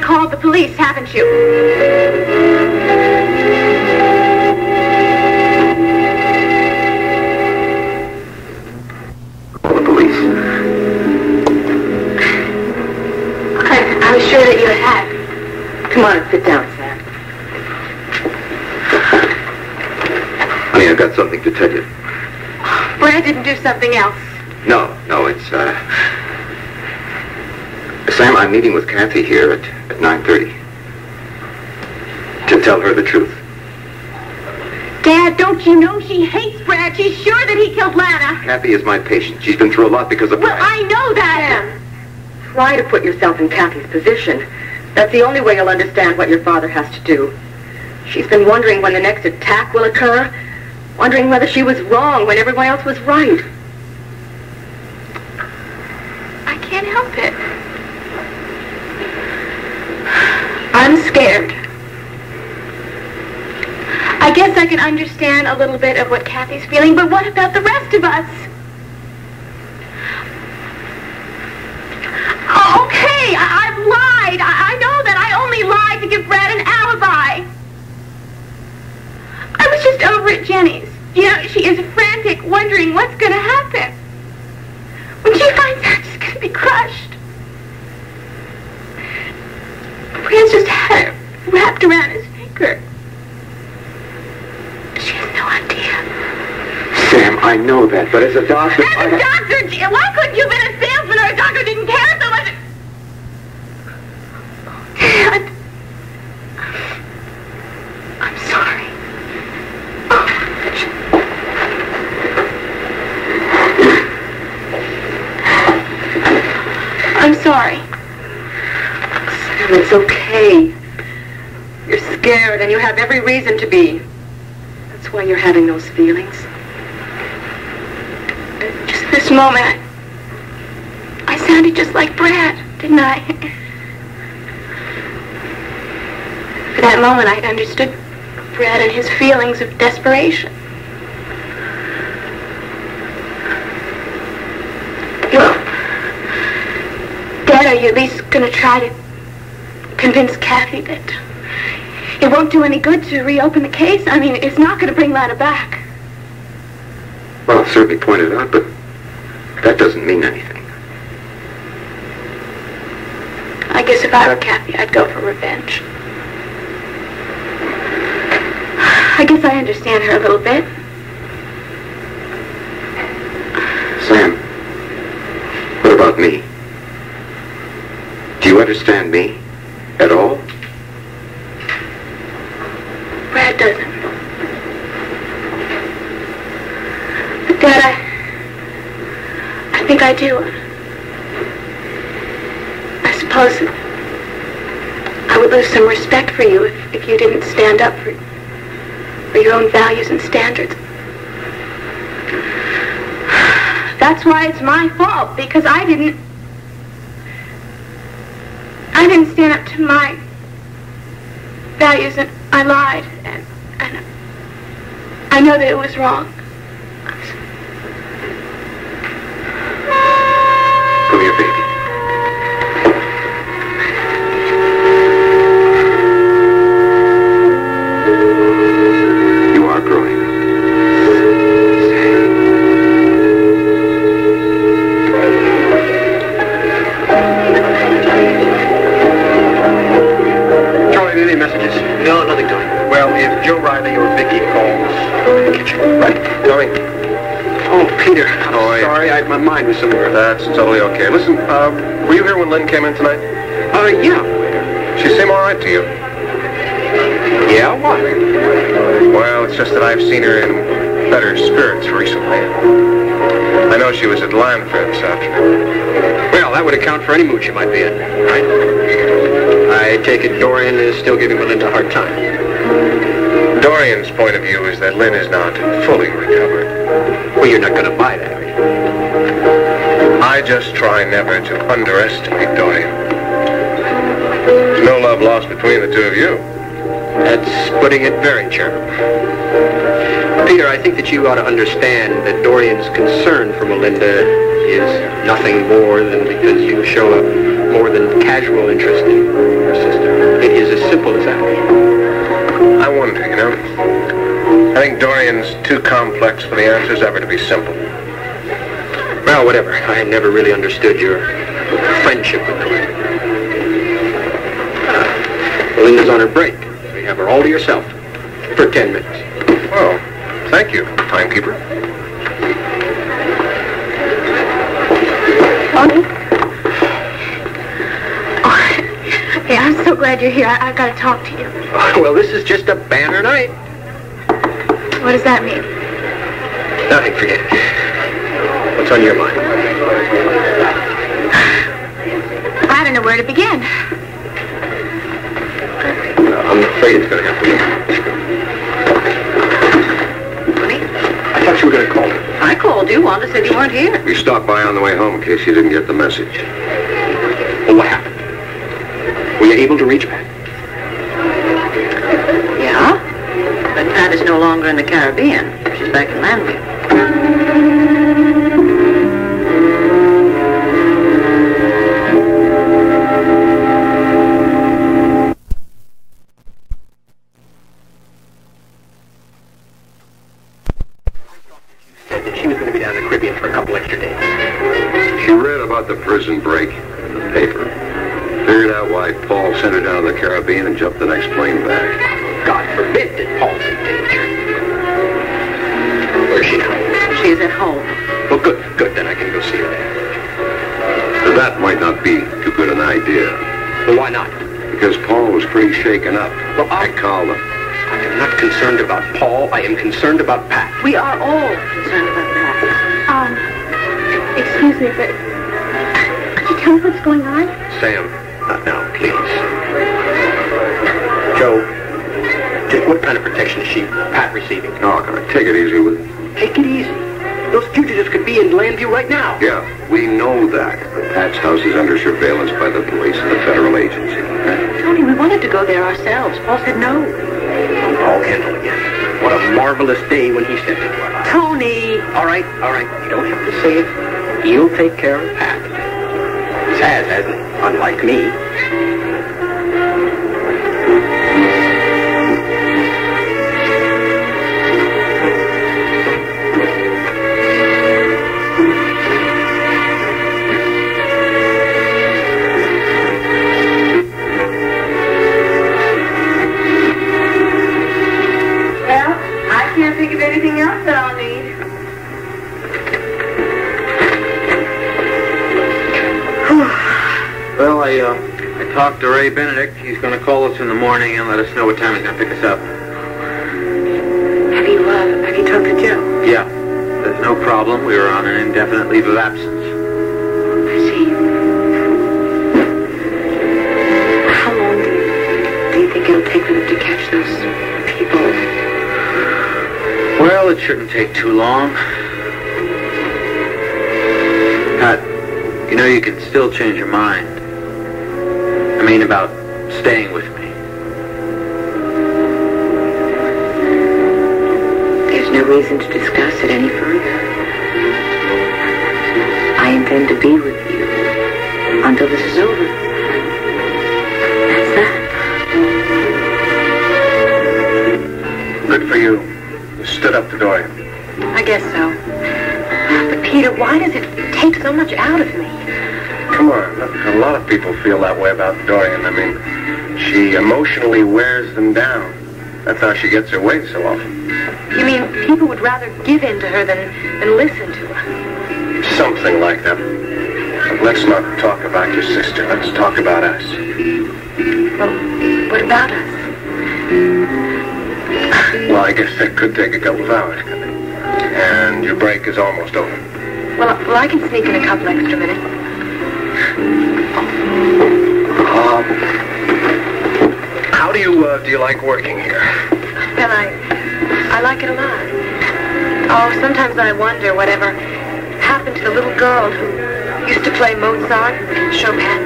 Called the police, haven't you? Call the police. I was sure that you had. Come on and sit down, Sam. Honey, I've got something to tell you. Brad didn't do something else. No, it's, Sam, I'm meeting with Kathy here at 9:30. To tell her the truth. Dad, don't you know she hates Brad? She's sure that he killed Lana. Kathy is my patient. She's been through a lot because of Brad. Well, I know that. Sam, try to put yourself in Kathy's position. That's the only way you'll understand what your father has to do. She's been wondering when the next attack will occur, wondering whether she was wrong when everyone else was right. I can't help it. I'm scared. I guess I can understand a little bit of what Kathy's feeling, but what about the rest of us? Okay, I've lied. I know that I only lied to give Brad an alibi. I was just over at Jenny's. You know, she is frantic, wondering what's going to happen. When she finds out, she's going to be crushed. Brad's just had it wrapped around his finger. She has no idea. Sam, I know that, but as a doctor... As a doctor, why couldn't you have been a salesman or a doctor who didn't care so much? Dad. I'm sorry. I'm sorry. Sam, it's okay. You're scared, and you have every reason to be. That's why you're having those feelings. Just this moment, I sounded just like Brad, didn't I? For that moment, I had understood Brad and his feelings of desperation. Well, Dad, are you at least going to try to convince Kathy that it won't do any good to reopen the case? I mean, it's not going to bring Lana back. Well, I'll certainly point it out, but that doesn't mean anything. I guess if I were Kathy, I'd go for revenge. I guess I understand her a little bit. Sam, what about me? Do you understand me at all? Brad doesn't. But Dad, I think I do. I suppose I would lose some respect for you if you didn't stand up for your own values and standards. That's why it's my fault, because I didn't stand up to my values, and I lied, and I know that it was wrong. Come here, baby. You are growing up. Charley, any messages? No, nothing doing. Well, if Joe Riley or Vicky calls, kitchen. Right. Going. Oh, Peter. Oh, Sorry, my mind was somewhere. That's totally okay. Listen, were you here when Lynn came in tonight? Yeah. She seemed all right to you. Yeah, what? Well, it's just that I've seen her in better spirits recently. I know she was at Lanford this afternoon. Well, that would account for any mood she might be in, right? I take it Dorian is still giving Melinda a hard time. Dorian's point of view is that Lynn is not fully recovered. Well, you're not going to buy that, are you? I just try never to underestimate Dorian. There's no love lost between the two of you. That's putting it very charitable. Peter, I think that you ought to understand that Dorian's concern for Melinda is nothing more than because you show a more than casual interest in your sister. It is as simple as that. I wonder, you know. I think Dorian's too complex for the answers ever to be simple. Well, whatever. I never really understood your friendship with Melinda. Melinda's on her break. You have her all to yourself for 10 minutes. Well, thank you, timekeeper. Tony? Oh, hey, I'm so glad you're here. I've got to talk to you. Well, this is just a banner night. What does that mean? Nothing, forget it. What's on your mind? I don't know where to begin. I'm afraid it's going to have to be. Honey? I thought you were going to call me. I called you. Wanda said you weren't here. We stopped by on the way home in case you didn't get the message. Well, what happened? Were you able to reach Pat? Yeah? But Pat is no longer in the Caribbean. She's back in Landview. The prison break in the paper. Figured out why Paul sent her down to the Caribbean and jumped the next plane back. God forbid that Paul's in danger. Where is she now? She's at home. Well, good. Then I can go see her there. But that might not be too good an idea. Well, why not? Because Paul was pretty shaken up. Well, I called him. I am not concerned about Paul. I am concerned about Pat. We are all concerned about Pat. Excuse me, but... Could you tell me what's going on? Sam, not now, please. Joe, just what kind of protection is Pat receiving? Oh, take it easy with it. Take it easy. Those fugitives could be in Landview right now. Yeah, we know that. But Pat's house is under surveillance by the police and the federal agency. Tony, we wanted to go there ourselves. Paul said no. Oh, Kendall again. What a marvelous day when he stepped into our lives. Tony! All right. You don't have to say it. He'll take care of Pat. Hasn't he? Unlike me. Well, I can't think of anything else that I'll need. Well, I talked to Ray Benedict. He's going to call us in the morning and let us know what time he's going to pick us up. Have you talked to Joe? Yeah, there's no problem. We were on an indefinite leave of absence. I see. How long do you think it'll take them to catch those people? Well, it shouldn't take too long. Pat, you know you can still change your mind. I mean, about staying with me. There's no reason to discuss it any further. I intend to be with you until this is over. That's that. Good for you. You stood up to Dorian. I guess so. But Peter, why does it take so much out of me? Come on, a lot of people feel that way about Dorian. I mean, she emotionally wears them down. That's how she gets her way so often. You mean people would rather give in to her than listen to her? Something like that. But let's not talk about your sister. Let's talk about us. Well, what about us? Well, I guess that could take a couple of hours, couldn't it? And your break is almost over. Well, I can sneak in a couple extra minutes. How do you like working here? Well, I like it a lot. Oh, sometimes I wonder whatever happened to the little girl who used to play Mozart and Chopin.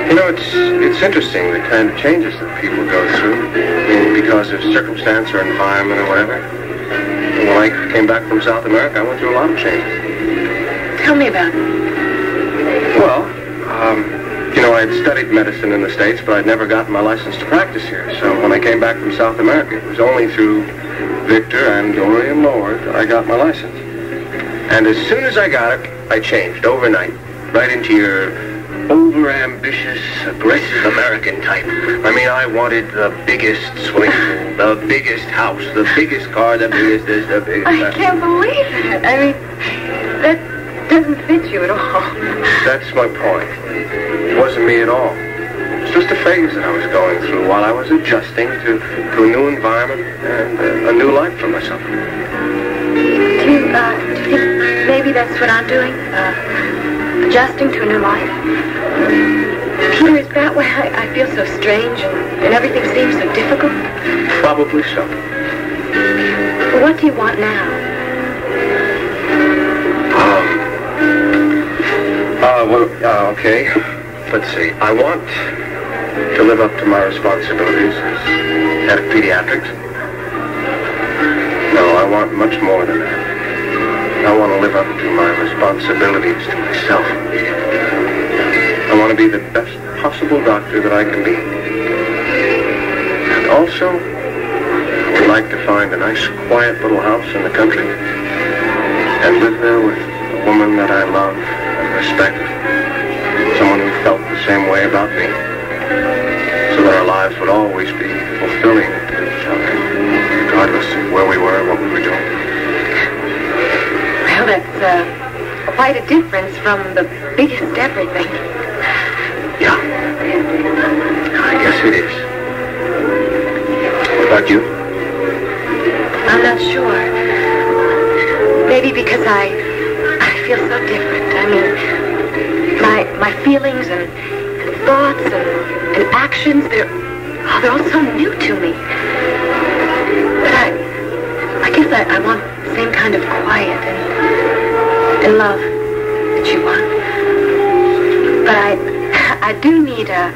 You know, it's interesting the kind of changes that people go through. I mean, because of circumstance or environment or whatever. And when I came back from South America, I went through a lot of changes. Tell me about it. Well, you know, I had studied medicine in the States, but I'd never gotten my license to practice here. So when I came back from South America, it was only through Victor and Dorian Lord that I got my license. And as soon as I got it, I changed overnight, right into your over-ambitious, aggressive American type. I mean, I wanted the biggest swimming pool, the biggest house, the biggest car, the biggest this, the biggest that. I can't believe it. I mean, that doesn't fit you at all. That's my point. It wasn't me at all. It's just a phase that I was going through while I was adjusting to a new environment and a new life for myself. Do you think maybe that's what I'm doing? Adjusting to a new life? Peter, is that why I feel so strange and everything seems so difficult? Probably so. Well, what do you want now? Okay. Let's see. I want to live up to my responsibilities as head of pediatrics. No, I want much more than that. I want to live up to my responsibilities to myself. I want to be the best possible doctor that I can be. And also, I would like to find a nice, quiet little house in the country and live there with a woman that I love and respect. Someone who felt the same way about me, so that our lives would always be fulfilling to each other, regardless of where we were and what we were doing. Well, that's quite a difference from the biggest everything. Yeah, I guess it is. What about you? I'm not sure. Maybe because I feel so different. I mean, my feelings and thoughts and actions, they're all so new to me. But I guess I want the same kind of quiet and love that you want. But I do need a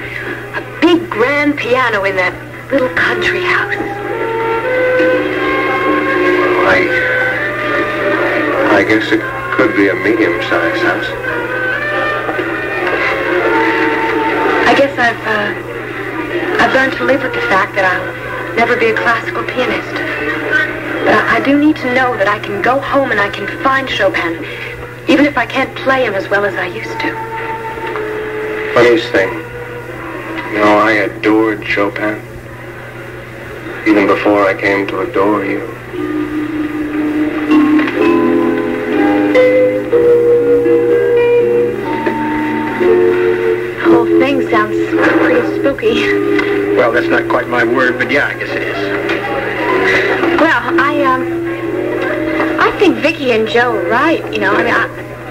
big grand piano in that little country house. I guess it could be a medium-sized house. I guess I've learned to live with the fact that I'll never be a classical pianist. But I do need to know that I can go home and I can find Chopin, even if I can't play him as well as I used to. Funniest thing, you know, I adored Chopin, even before I came to adore you. The whole thing sounds pretty spooky. Well, that's not quite my word, but yeah, I guess it is. Well, I think Vicky and Joe are right, you know. I mean,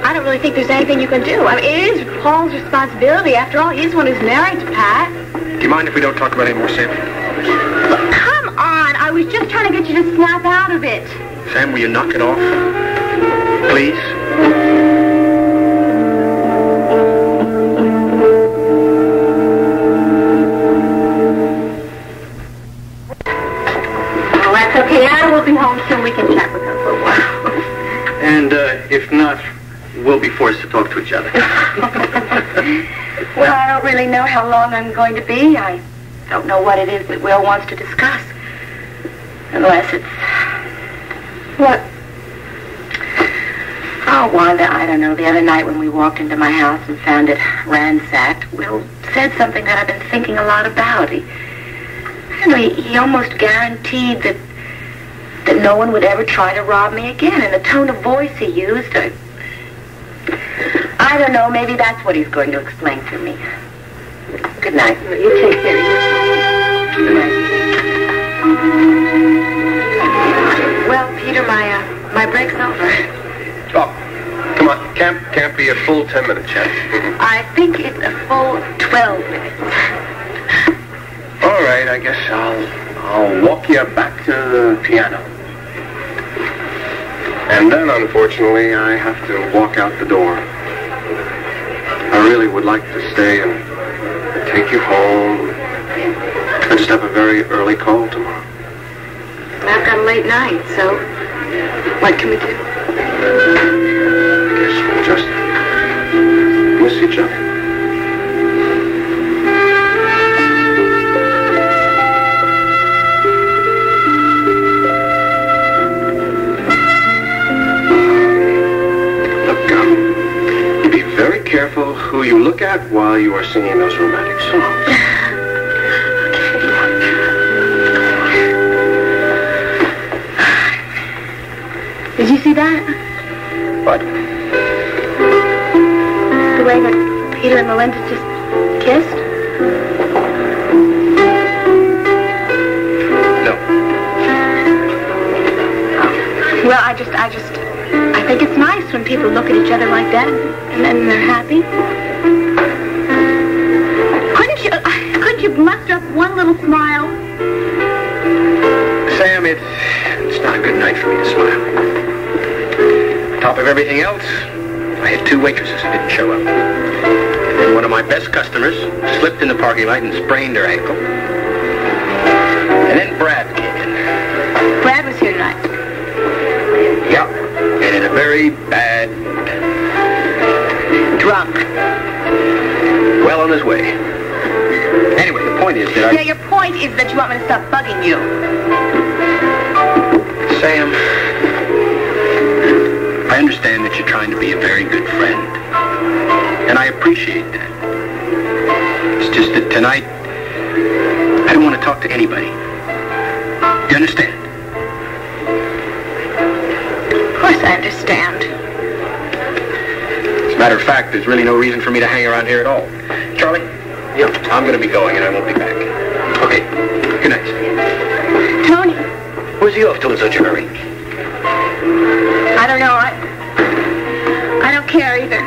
I don't really think there's anything you can do. I mean, it is Paul's responsibility. After all, he's the one who's married to Pat. Do you mind if we don't talk about it anymore, Sam? Look, come on. I was just trying to get you to snap out of it. Sam, will you knock it off? Please? Well, that's okay. I will be home soon. We can chat with her for a while. And if not, we'll be forced to talk to each other. Well, I don't really know how long I'm going to be. I don't know what it is that Will wants to discuss. Unless it's... What? Oh, Wanda, I don't know. The other night when we walked into my house and found it ransacked, Will said something that I've been thinking a lot about. I don't know, he almost guaranteed that no one would ever try to rob me again. And the tone of voice he used, I don't know, maybe that's what he's going to explain to me. Good night. You take care of yourself. Good night. Well, Peter, my break's over. Oh, come on. Can't be a full 10 minutes yet. I think it's a full 12 minutes. All right, I guess I'll walk you back to the piano. And then, unfortunately, I have to walk out the door. I really would like to stay and take you home. I just have a very early call tomorrow. I've got a late night, so what can we do? I guess we'll just miss each other. Careful who you look at while you are singing those romantic songs. Did you see that? What? way that Peter and Melinda just kissed? No. Well, I think it's nice when people look at each other like that and then they're happy. Couldn't you muster up one little smile? Sam, it's not a good night for me to smile. On top of everything else, I had 2 waitresses who didn't show up. And then one of my best customers slipped in the parking lot and sprained her ankle. And then Brad came in. Brad was here tonight. Yep, and in a very bad mood. Drunk. Well on his way. Anyway, the point is that Yeah, your point is that you want me to stop bugging you. Sam, I understand that you're trying to be a very good friend. And I appreciate that. It's just that tonight, I don't want to talk to anybody. You understand? Of course I understand. As a matter of fact, there's really no reason for me to hang around here at all. Charley? Yep. I'm going to be going and I won't be back. Okay. Good night. Tony. Where's he off to in such a hurry? I don't know. I don't care either.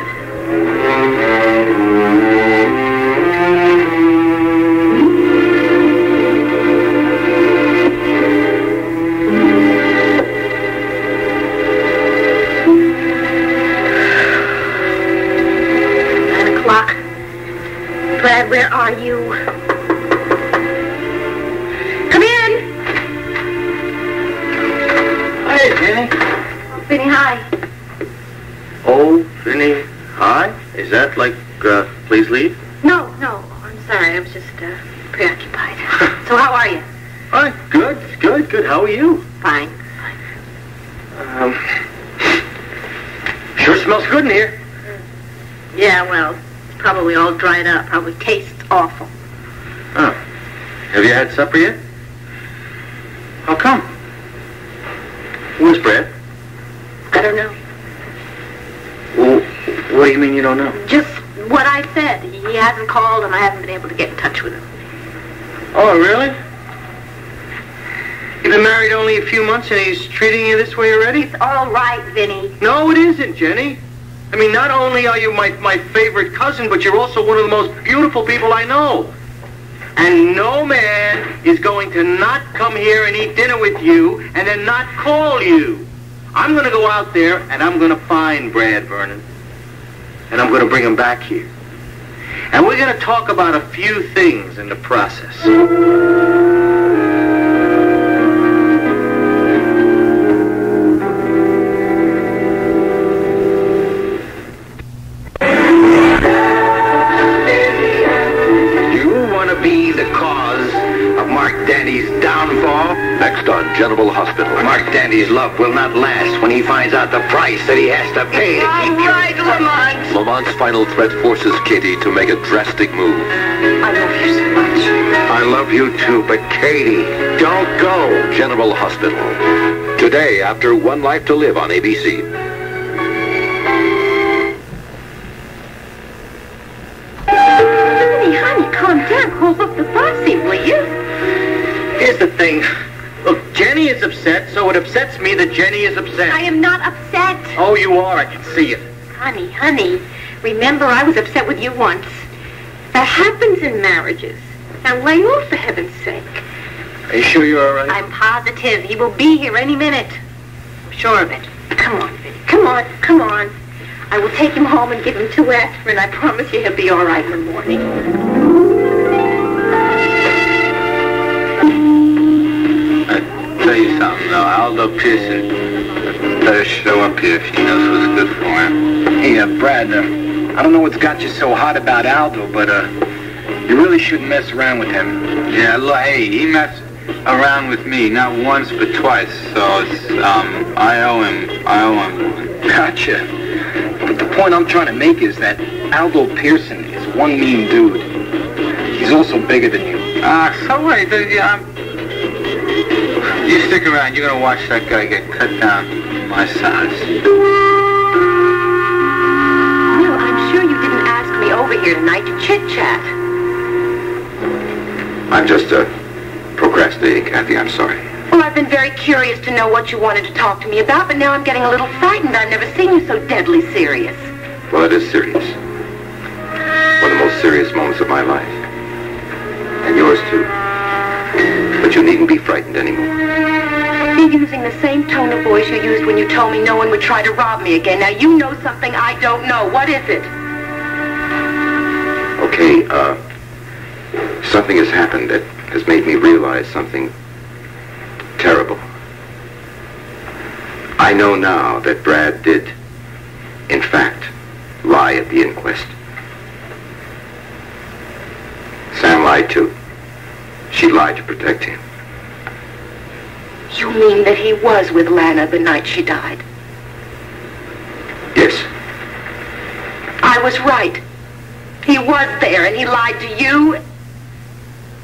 Brad, where are you? Come in! Hey, Jenny. Vinny, hi. Oh, Vinny, hi? Is that like, please leave? No, I'm sorry. I was just preoccupied. So how are you? Good. How are you? Fine. Sure smells good in here. Yeah, well, probably all dried up. Probably tastes awful. Oh. Have you had supper yet? How come? Where's Brad? I don't know. Well, what do you mean you don't know? Just what I said. He hasn't called and I haven't been able to get in touch with him. Oh, really? You've been married only a few months and he's treating you this way already? It's all right, Vinny. No, it isn't, Jenny. I mean, not only are you my favorite cousin, but you're also one of the most beautiful people I know. And no man is going to not come here and eat dinner with you and then not call you. I'm going to go out there and I'm going to find Brad, Vernon. And I'm going to bring him back here. And we're going to talk about a few things in the process. Downfall? Next on General Hospital. Mark Dandy's love will not last when he finds out the price that he has to pay to keep you. All right, Lamont. Lamont's final threat forces Katie to make a drastic move. I love you so much. I love you too, but Katie, don't go. General Hospital. Today, after One Life to Live on ABC. Honey, calm down. Hold up the bossy, will you? Here's the thing. Look, Jenny is upset, so it upsets me that Jenny is upset. I am not upset. Oh, you are. I can see it. Honey, remember I was upset with you once. That happens in marriages. Now lay off, for heaven's sake. Are you sure you're all right? I'm positive. He will be here any minute. I'm sure of it. Come on, Vinny. Come on. I will take him home and give him 2 aspirin. I promise you he'll be all right in the morning. Tell you something, though. Aldo Pearson better show up here if he knows what's good for him. Hey, Brad, I don't know what's got you so hot about Aldo, but you really shouldn't mess around with him. Yeah, look, hey, he messed around with me, not once but twice, so it's, I owe him one. Gotcha. But the point I'm trying to make is that Aldo Pearson is one mean dude. He's also bigger than you. So wait, you stick around, you're gonna watch that guy get cut down my size. No, I'm sure you didn't ask over here tonight to chit-chat. I'm just, procrastinating, Kathy. I'm sorry. Well, I've been very curious to know what you wanted to talk to me about, but now I'm getting a little frightened. I've never seen you so deadly serious. Well, it is serious. One of the most serious moments of my life. And yours, too. But you needn't be frightened anymore. You're using the same tone of voice you used when you told me no one would try to rob me again. Now, you know something I don't know. What is it? Okay, something has happened that has made me realize something terrible. I know now that Brad did, in fact, lie at the inquest. Sam lied too. She lied to protect him. You mean that he was with Lana the night she died? Yes. I was right. He was there, and he lied to you,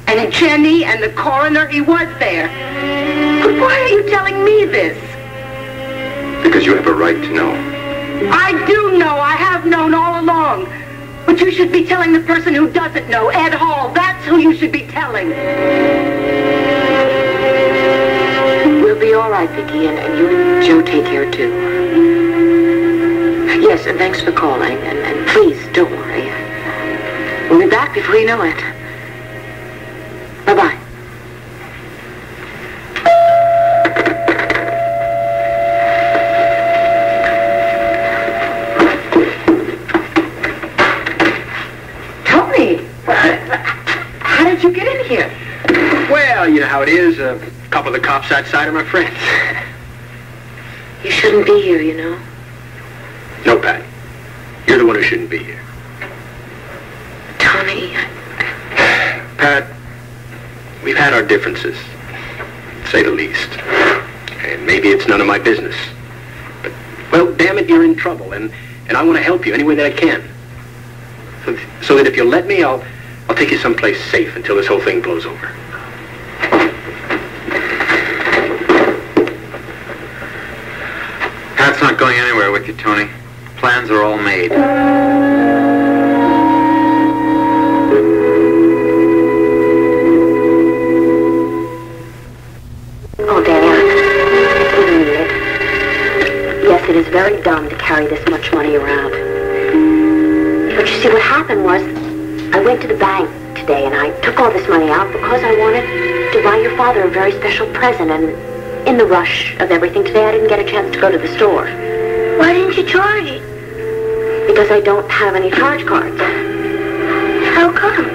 and Jenny, and the coroner. He was there. But why are you telling me this? Because you have a right to know. I do know. I have known all along. But you should be telling the person who doesn't know, Ed Hall. That's who you should be telling. We'll be all right, Vicki, and you and Joe take care, too. Yes, and thanks for calling. And please, don't worry. We'll be back before you know it. Bye-bye. How did you get in here? Well, you know how it is. A couple of the cops outside are my friends. You shouldn't be here, you know. No, Pat. You're the one who shouldn't be here. Tony, Pat, we've had our differences, to say the least. And maybe it's none of my business. But, well, damn it, you're in trouble, and I want to help you any way that I can. So that if you'll let me, I'll take you someplace safe until this whole thing blows over. Pat's not going anywhere with you, Tony. Plans are all made. Oh, Danny, I didn't mean it. Yes, it is very dumb to carry this much money around. But you see, what happened was, I went to the bank today and I took all this money out because I wanted to buy your father a very special present, and in the rush of everything today, I didn't get a chance to go to the store. Why didn't you charge it? Because I don't have any charge cards. How come?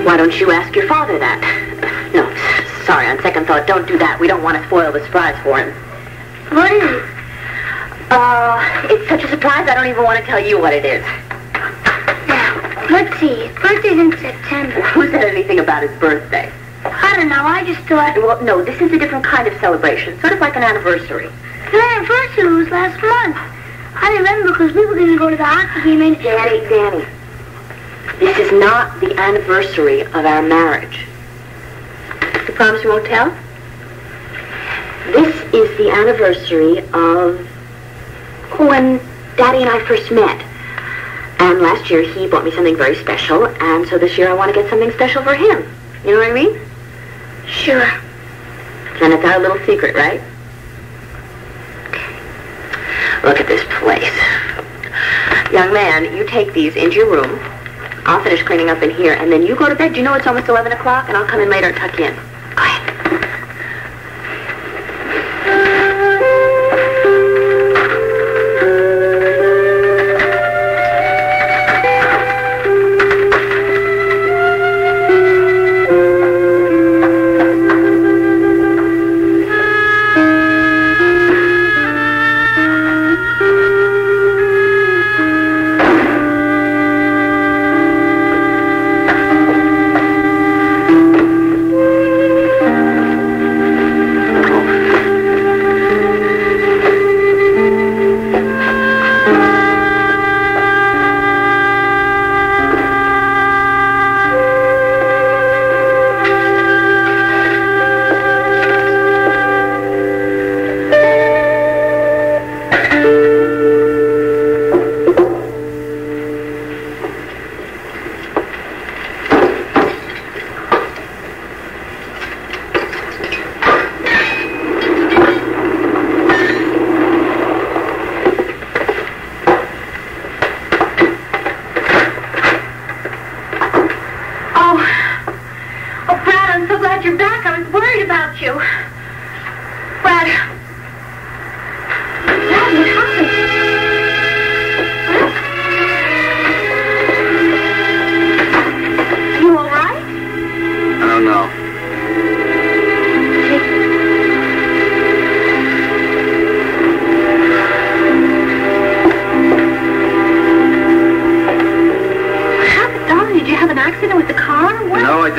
Why don't you ask your father that? No, sorry, on second thought, don't do that. We don't want to spoil the surprise for him. What is it? It's such a surprise, I don't even want to tell you what it is. Now, let's see. His birthday's in September. Who said anything about his birthday? I don't know. I just thought... Well, no, this is a different kind of celebration. Sort of like an anniversary. The anniversary was last month. I remember because we were going to go to the hockey game and... Danny. This is not the anniversary of our marriage. You promise you won't tell? This is the anniversary of when Daddy and I first met. And last year he bought me something very special, and so this year I want to get something special for him. You know what I mean? Sure. And it's our little secret, right? Look at this place. Young man, you take these into your room. I'll finish cleaning up in here, and then you go to bed. Do you know it's almost 11 o'clock? And I'll come in later and tuck you in. Go ahead.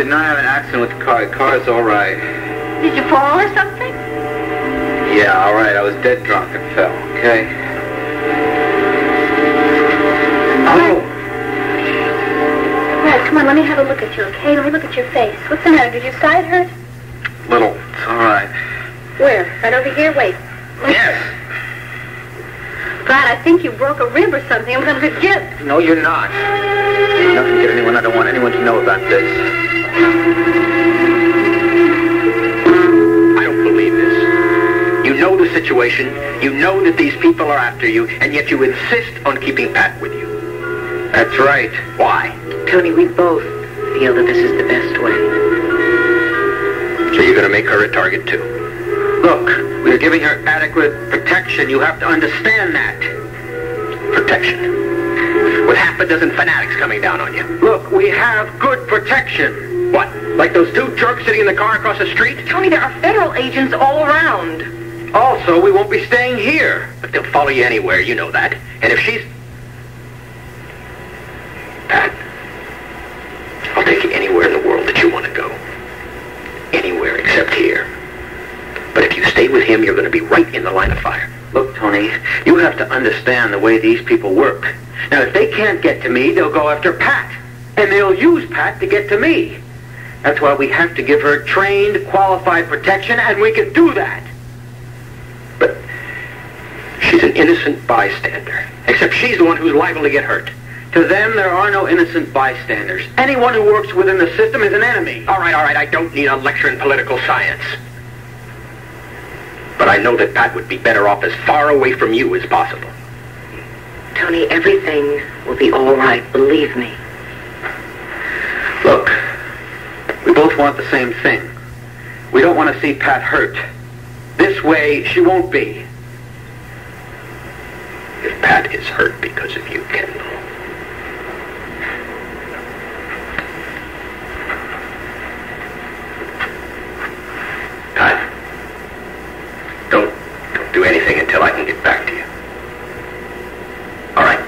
did not have an accident with the car. The car's all right. Did you fall or something? Yeah, all right. I was dead drunk and fell, okay? Oh. Red, come on, let me have a look at you, okay? Let me look at your face. What's the matter? Did your side hurt? Little. It's all right. Where? Right over here? Wait. Yes. God, I think you broke a rib or something. I'm going to get... No, you're not. You're not going to get anyone. I don't want anyone to know about this. I don't believe this. You know the situation. You know that these people are after you, and yet you insist on keeping Pat with you. That's right. Why? Tony, we both feel that this is the best way. So you're going to make her a target, too? Look, we're giving her adequate protection. You have to understand that. Protection. With half a dozen fanatics coming down on you. Look, we have good protection. What? Like those two jerks sitting in the car across the street? Tony, there are federal agents all around. Also, we won't be staying here. But they'll follow you anywhere, you know that. And if she's... Pat, I'll take you anywhere in the world that you want to go. Anywhere except here. But if you stay with him, you're going to be right in the line of fire. Look, Tony, you have to understand the way these people work. Now, if they can't get to me, they'll go after Pat. And they'll use Pat to get to me. That's why we have to give her trained, qualified protection, and we can do that. But she's an innocent bystander. Except she's the one who's liable to get hurt. To them, there are no innocent bystanders. Anyone who works within the system is an enemy. All right, I don't need a lecture in political science. But I know that Pat would be better off as far away from you as possible. Tony, everything will be all right, believe me. Look, we both want the same thing. We don't want to see Pat hurt. This way, she won't be. If Pat is hurt because of you, Kendall. Pat, don't do anything until I can get back to you. All right?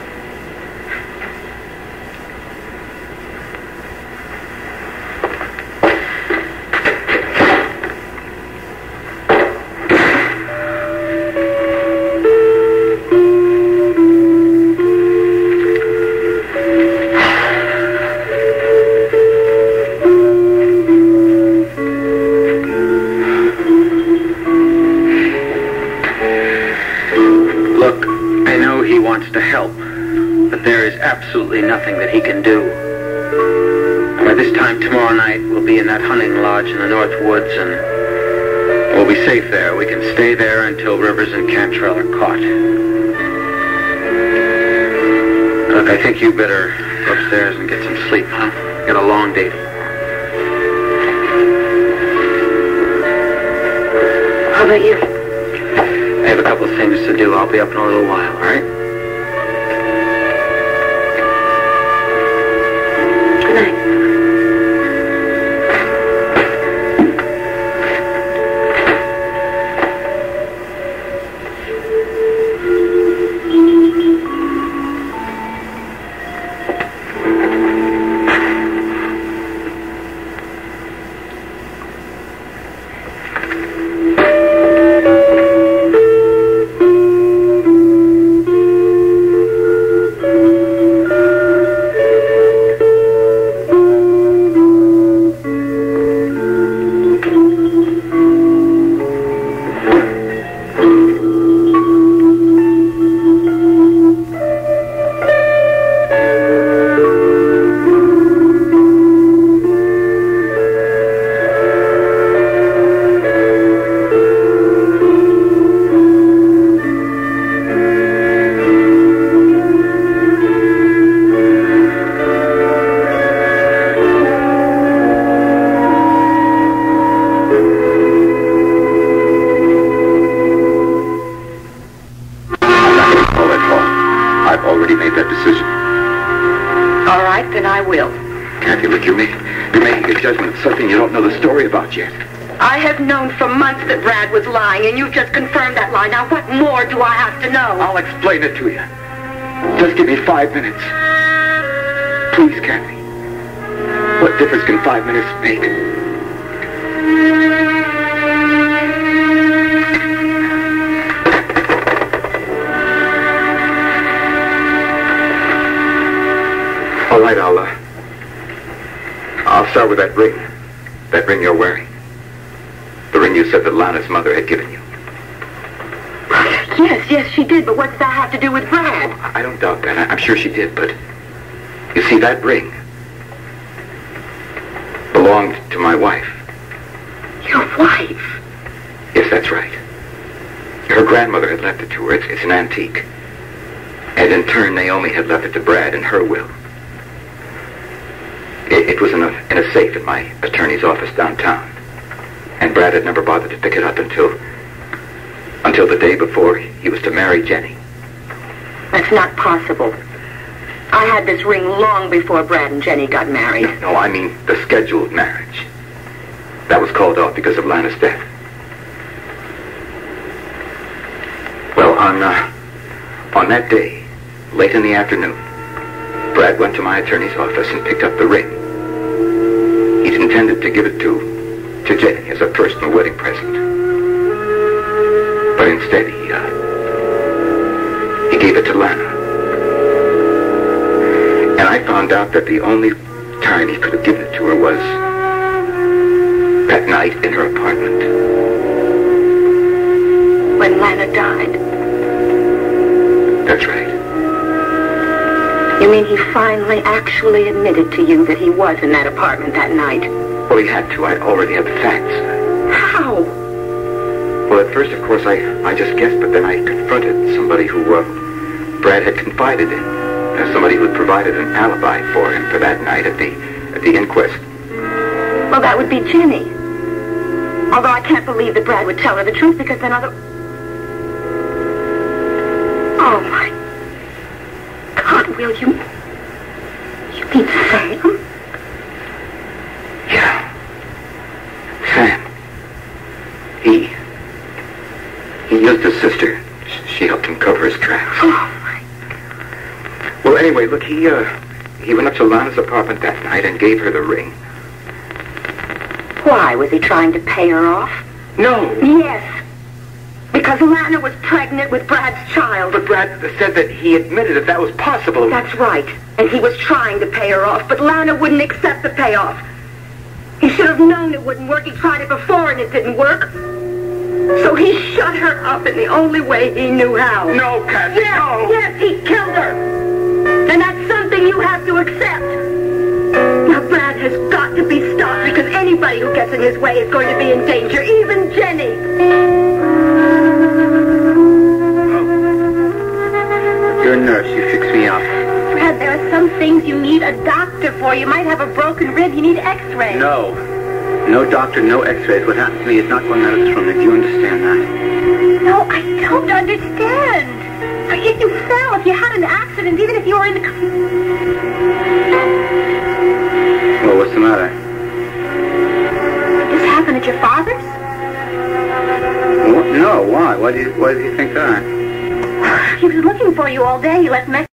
To help, but there is absolutely nothing that he can do. By this time tomorrow night, we'll be in that hunting lodge in the North Woods, and we'll be safe there. We can stay there until Rivers and Cantrell are caught. Look, I think you better go upstairs and get some sleep, huh? Got a long day tomorrow. How about you? I have a couple of things to do. I'll be up in a little while, all right? I have known for months that Brad was lying, and you've just confirmed that lie. Now, what more do I have to know? I'll explain it to you. Just give me 5 minutes. Please, Kathy. What difference can 5 minutes make? All right, I'll start with that ring. That ring you're wearing. The ring you said that Lana's mother had given you. Yes, she did, but what's that have to do with Brad? I don't doubt that. I'm sure she did, but you see, that ring belonged to my wife. Your wife? Yes, that's right. Her grandmother had left it to her. It's an antique. And in turn, Naomi had left it to Brad in her will. It was in a safe in my attorney's office downtown. And Brad had never bothered to pick it up until the day before he was to marry Jenny. That's not possible. I had this ring long before Brad and Jenny got married. No, I mean the scheduled marriage. That was called off because of Lana's death. Well, on that day, late in the afternoon, Brad went to my attorney's office and picked up the ring. He'd intended to give it to Jenny as a personal wedding present. But instead, he gave it to Lana. And I found out that the only time he could have given it to her was that night in her apartment. When Lana died? That's right. You mean he finally actually admitted to you that he was in that apartment that night? Well, he had to. I already had the facts. How? Well, at first, of course, I just guessed, but then I confronted somebody who Brad had confided in. Somebody who had provided an alibi for him for that night at the inquest. Well, that would be Jenny. Although I can't believe that Brad would tell her the truth, because then other... Oh, my God, Will, you mean Sam? Yeah. Sam. He used his sister. She helped him cover his tracks. Oh. Well, anyway, look, he went up to Lana's apartment that night and gave her the ring. Why? Was he trying to pay her off? No. Yes. Because Lana was pregnant with Brad's child. But Brad said that he admitted that was possible. That's right. And he was trying to pay her off, but Lana wouldn't accept the payoff. He should have known it wouldn't work. He tried it before and it didn't work. So he shut her up in the only way he knew how. No, Kathy, yes, no. Yes, he killed her. And that's something you have to accept. Now, Brad has got to be stopped because anybody who gets in his way is going to be in danger, even Jenny. Oh. You're a nurse. You fix me up. Brad, there are some things you need a doctor for. You might have a broken rib. You need x-rays. No. No doctor, no x-rays. What happened to me is not going out of this room. Do you understand that? No, I don't understand. If you fell, if you had an accident, even if you were in the... Well, what's the matter? Did this happen at your father's? Well, no, why? Why do you think that? He was looking for you all day. He left messages.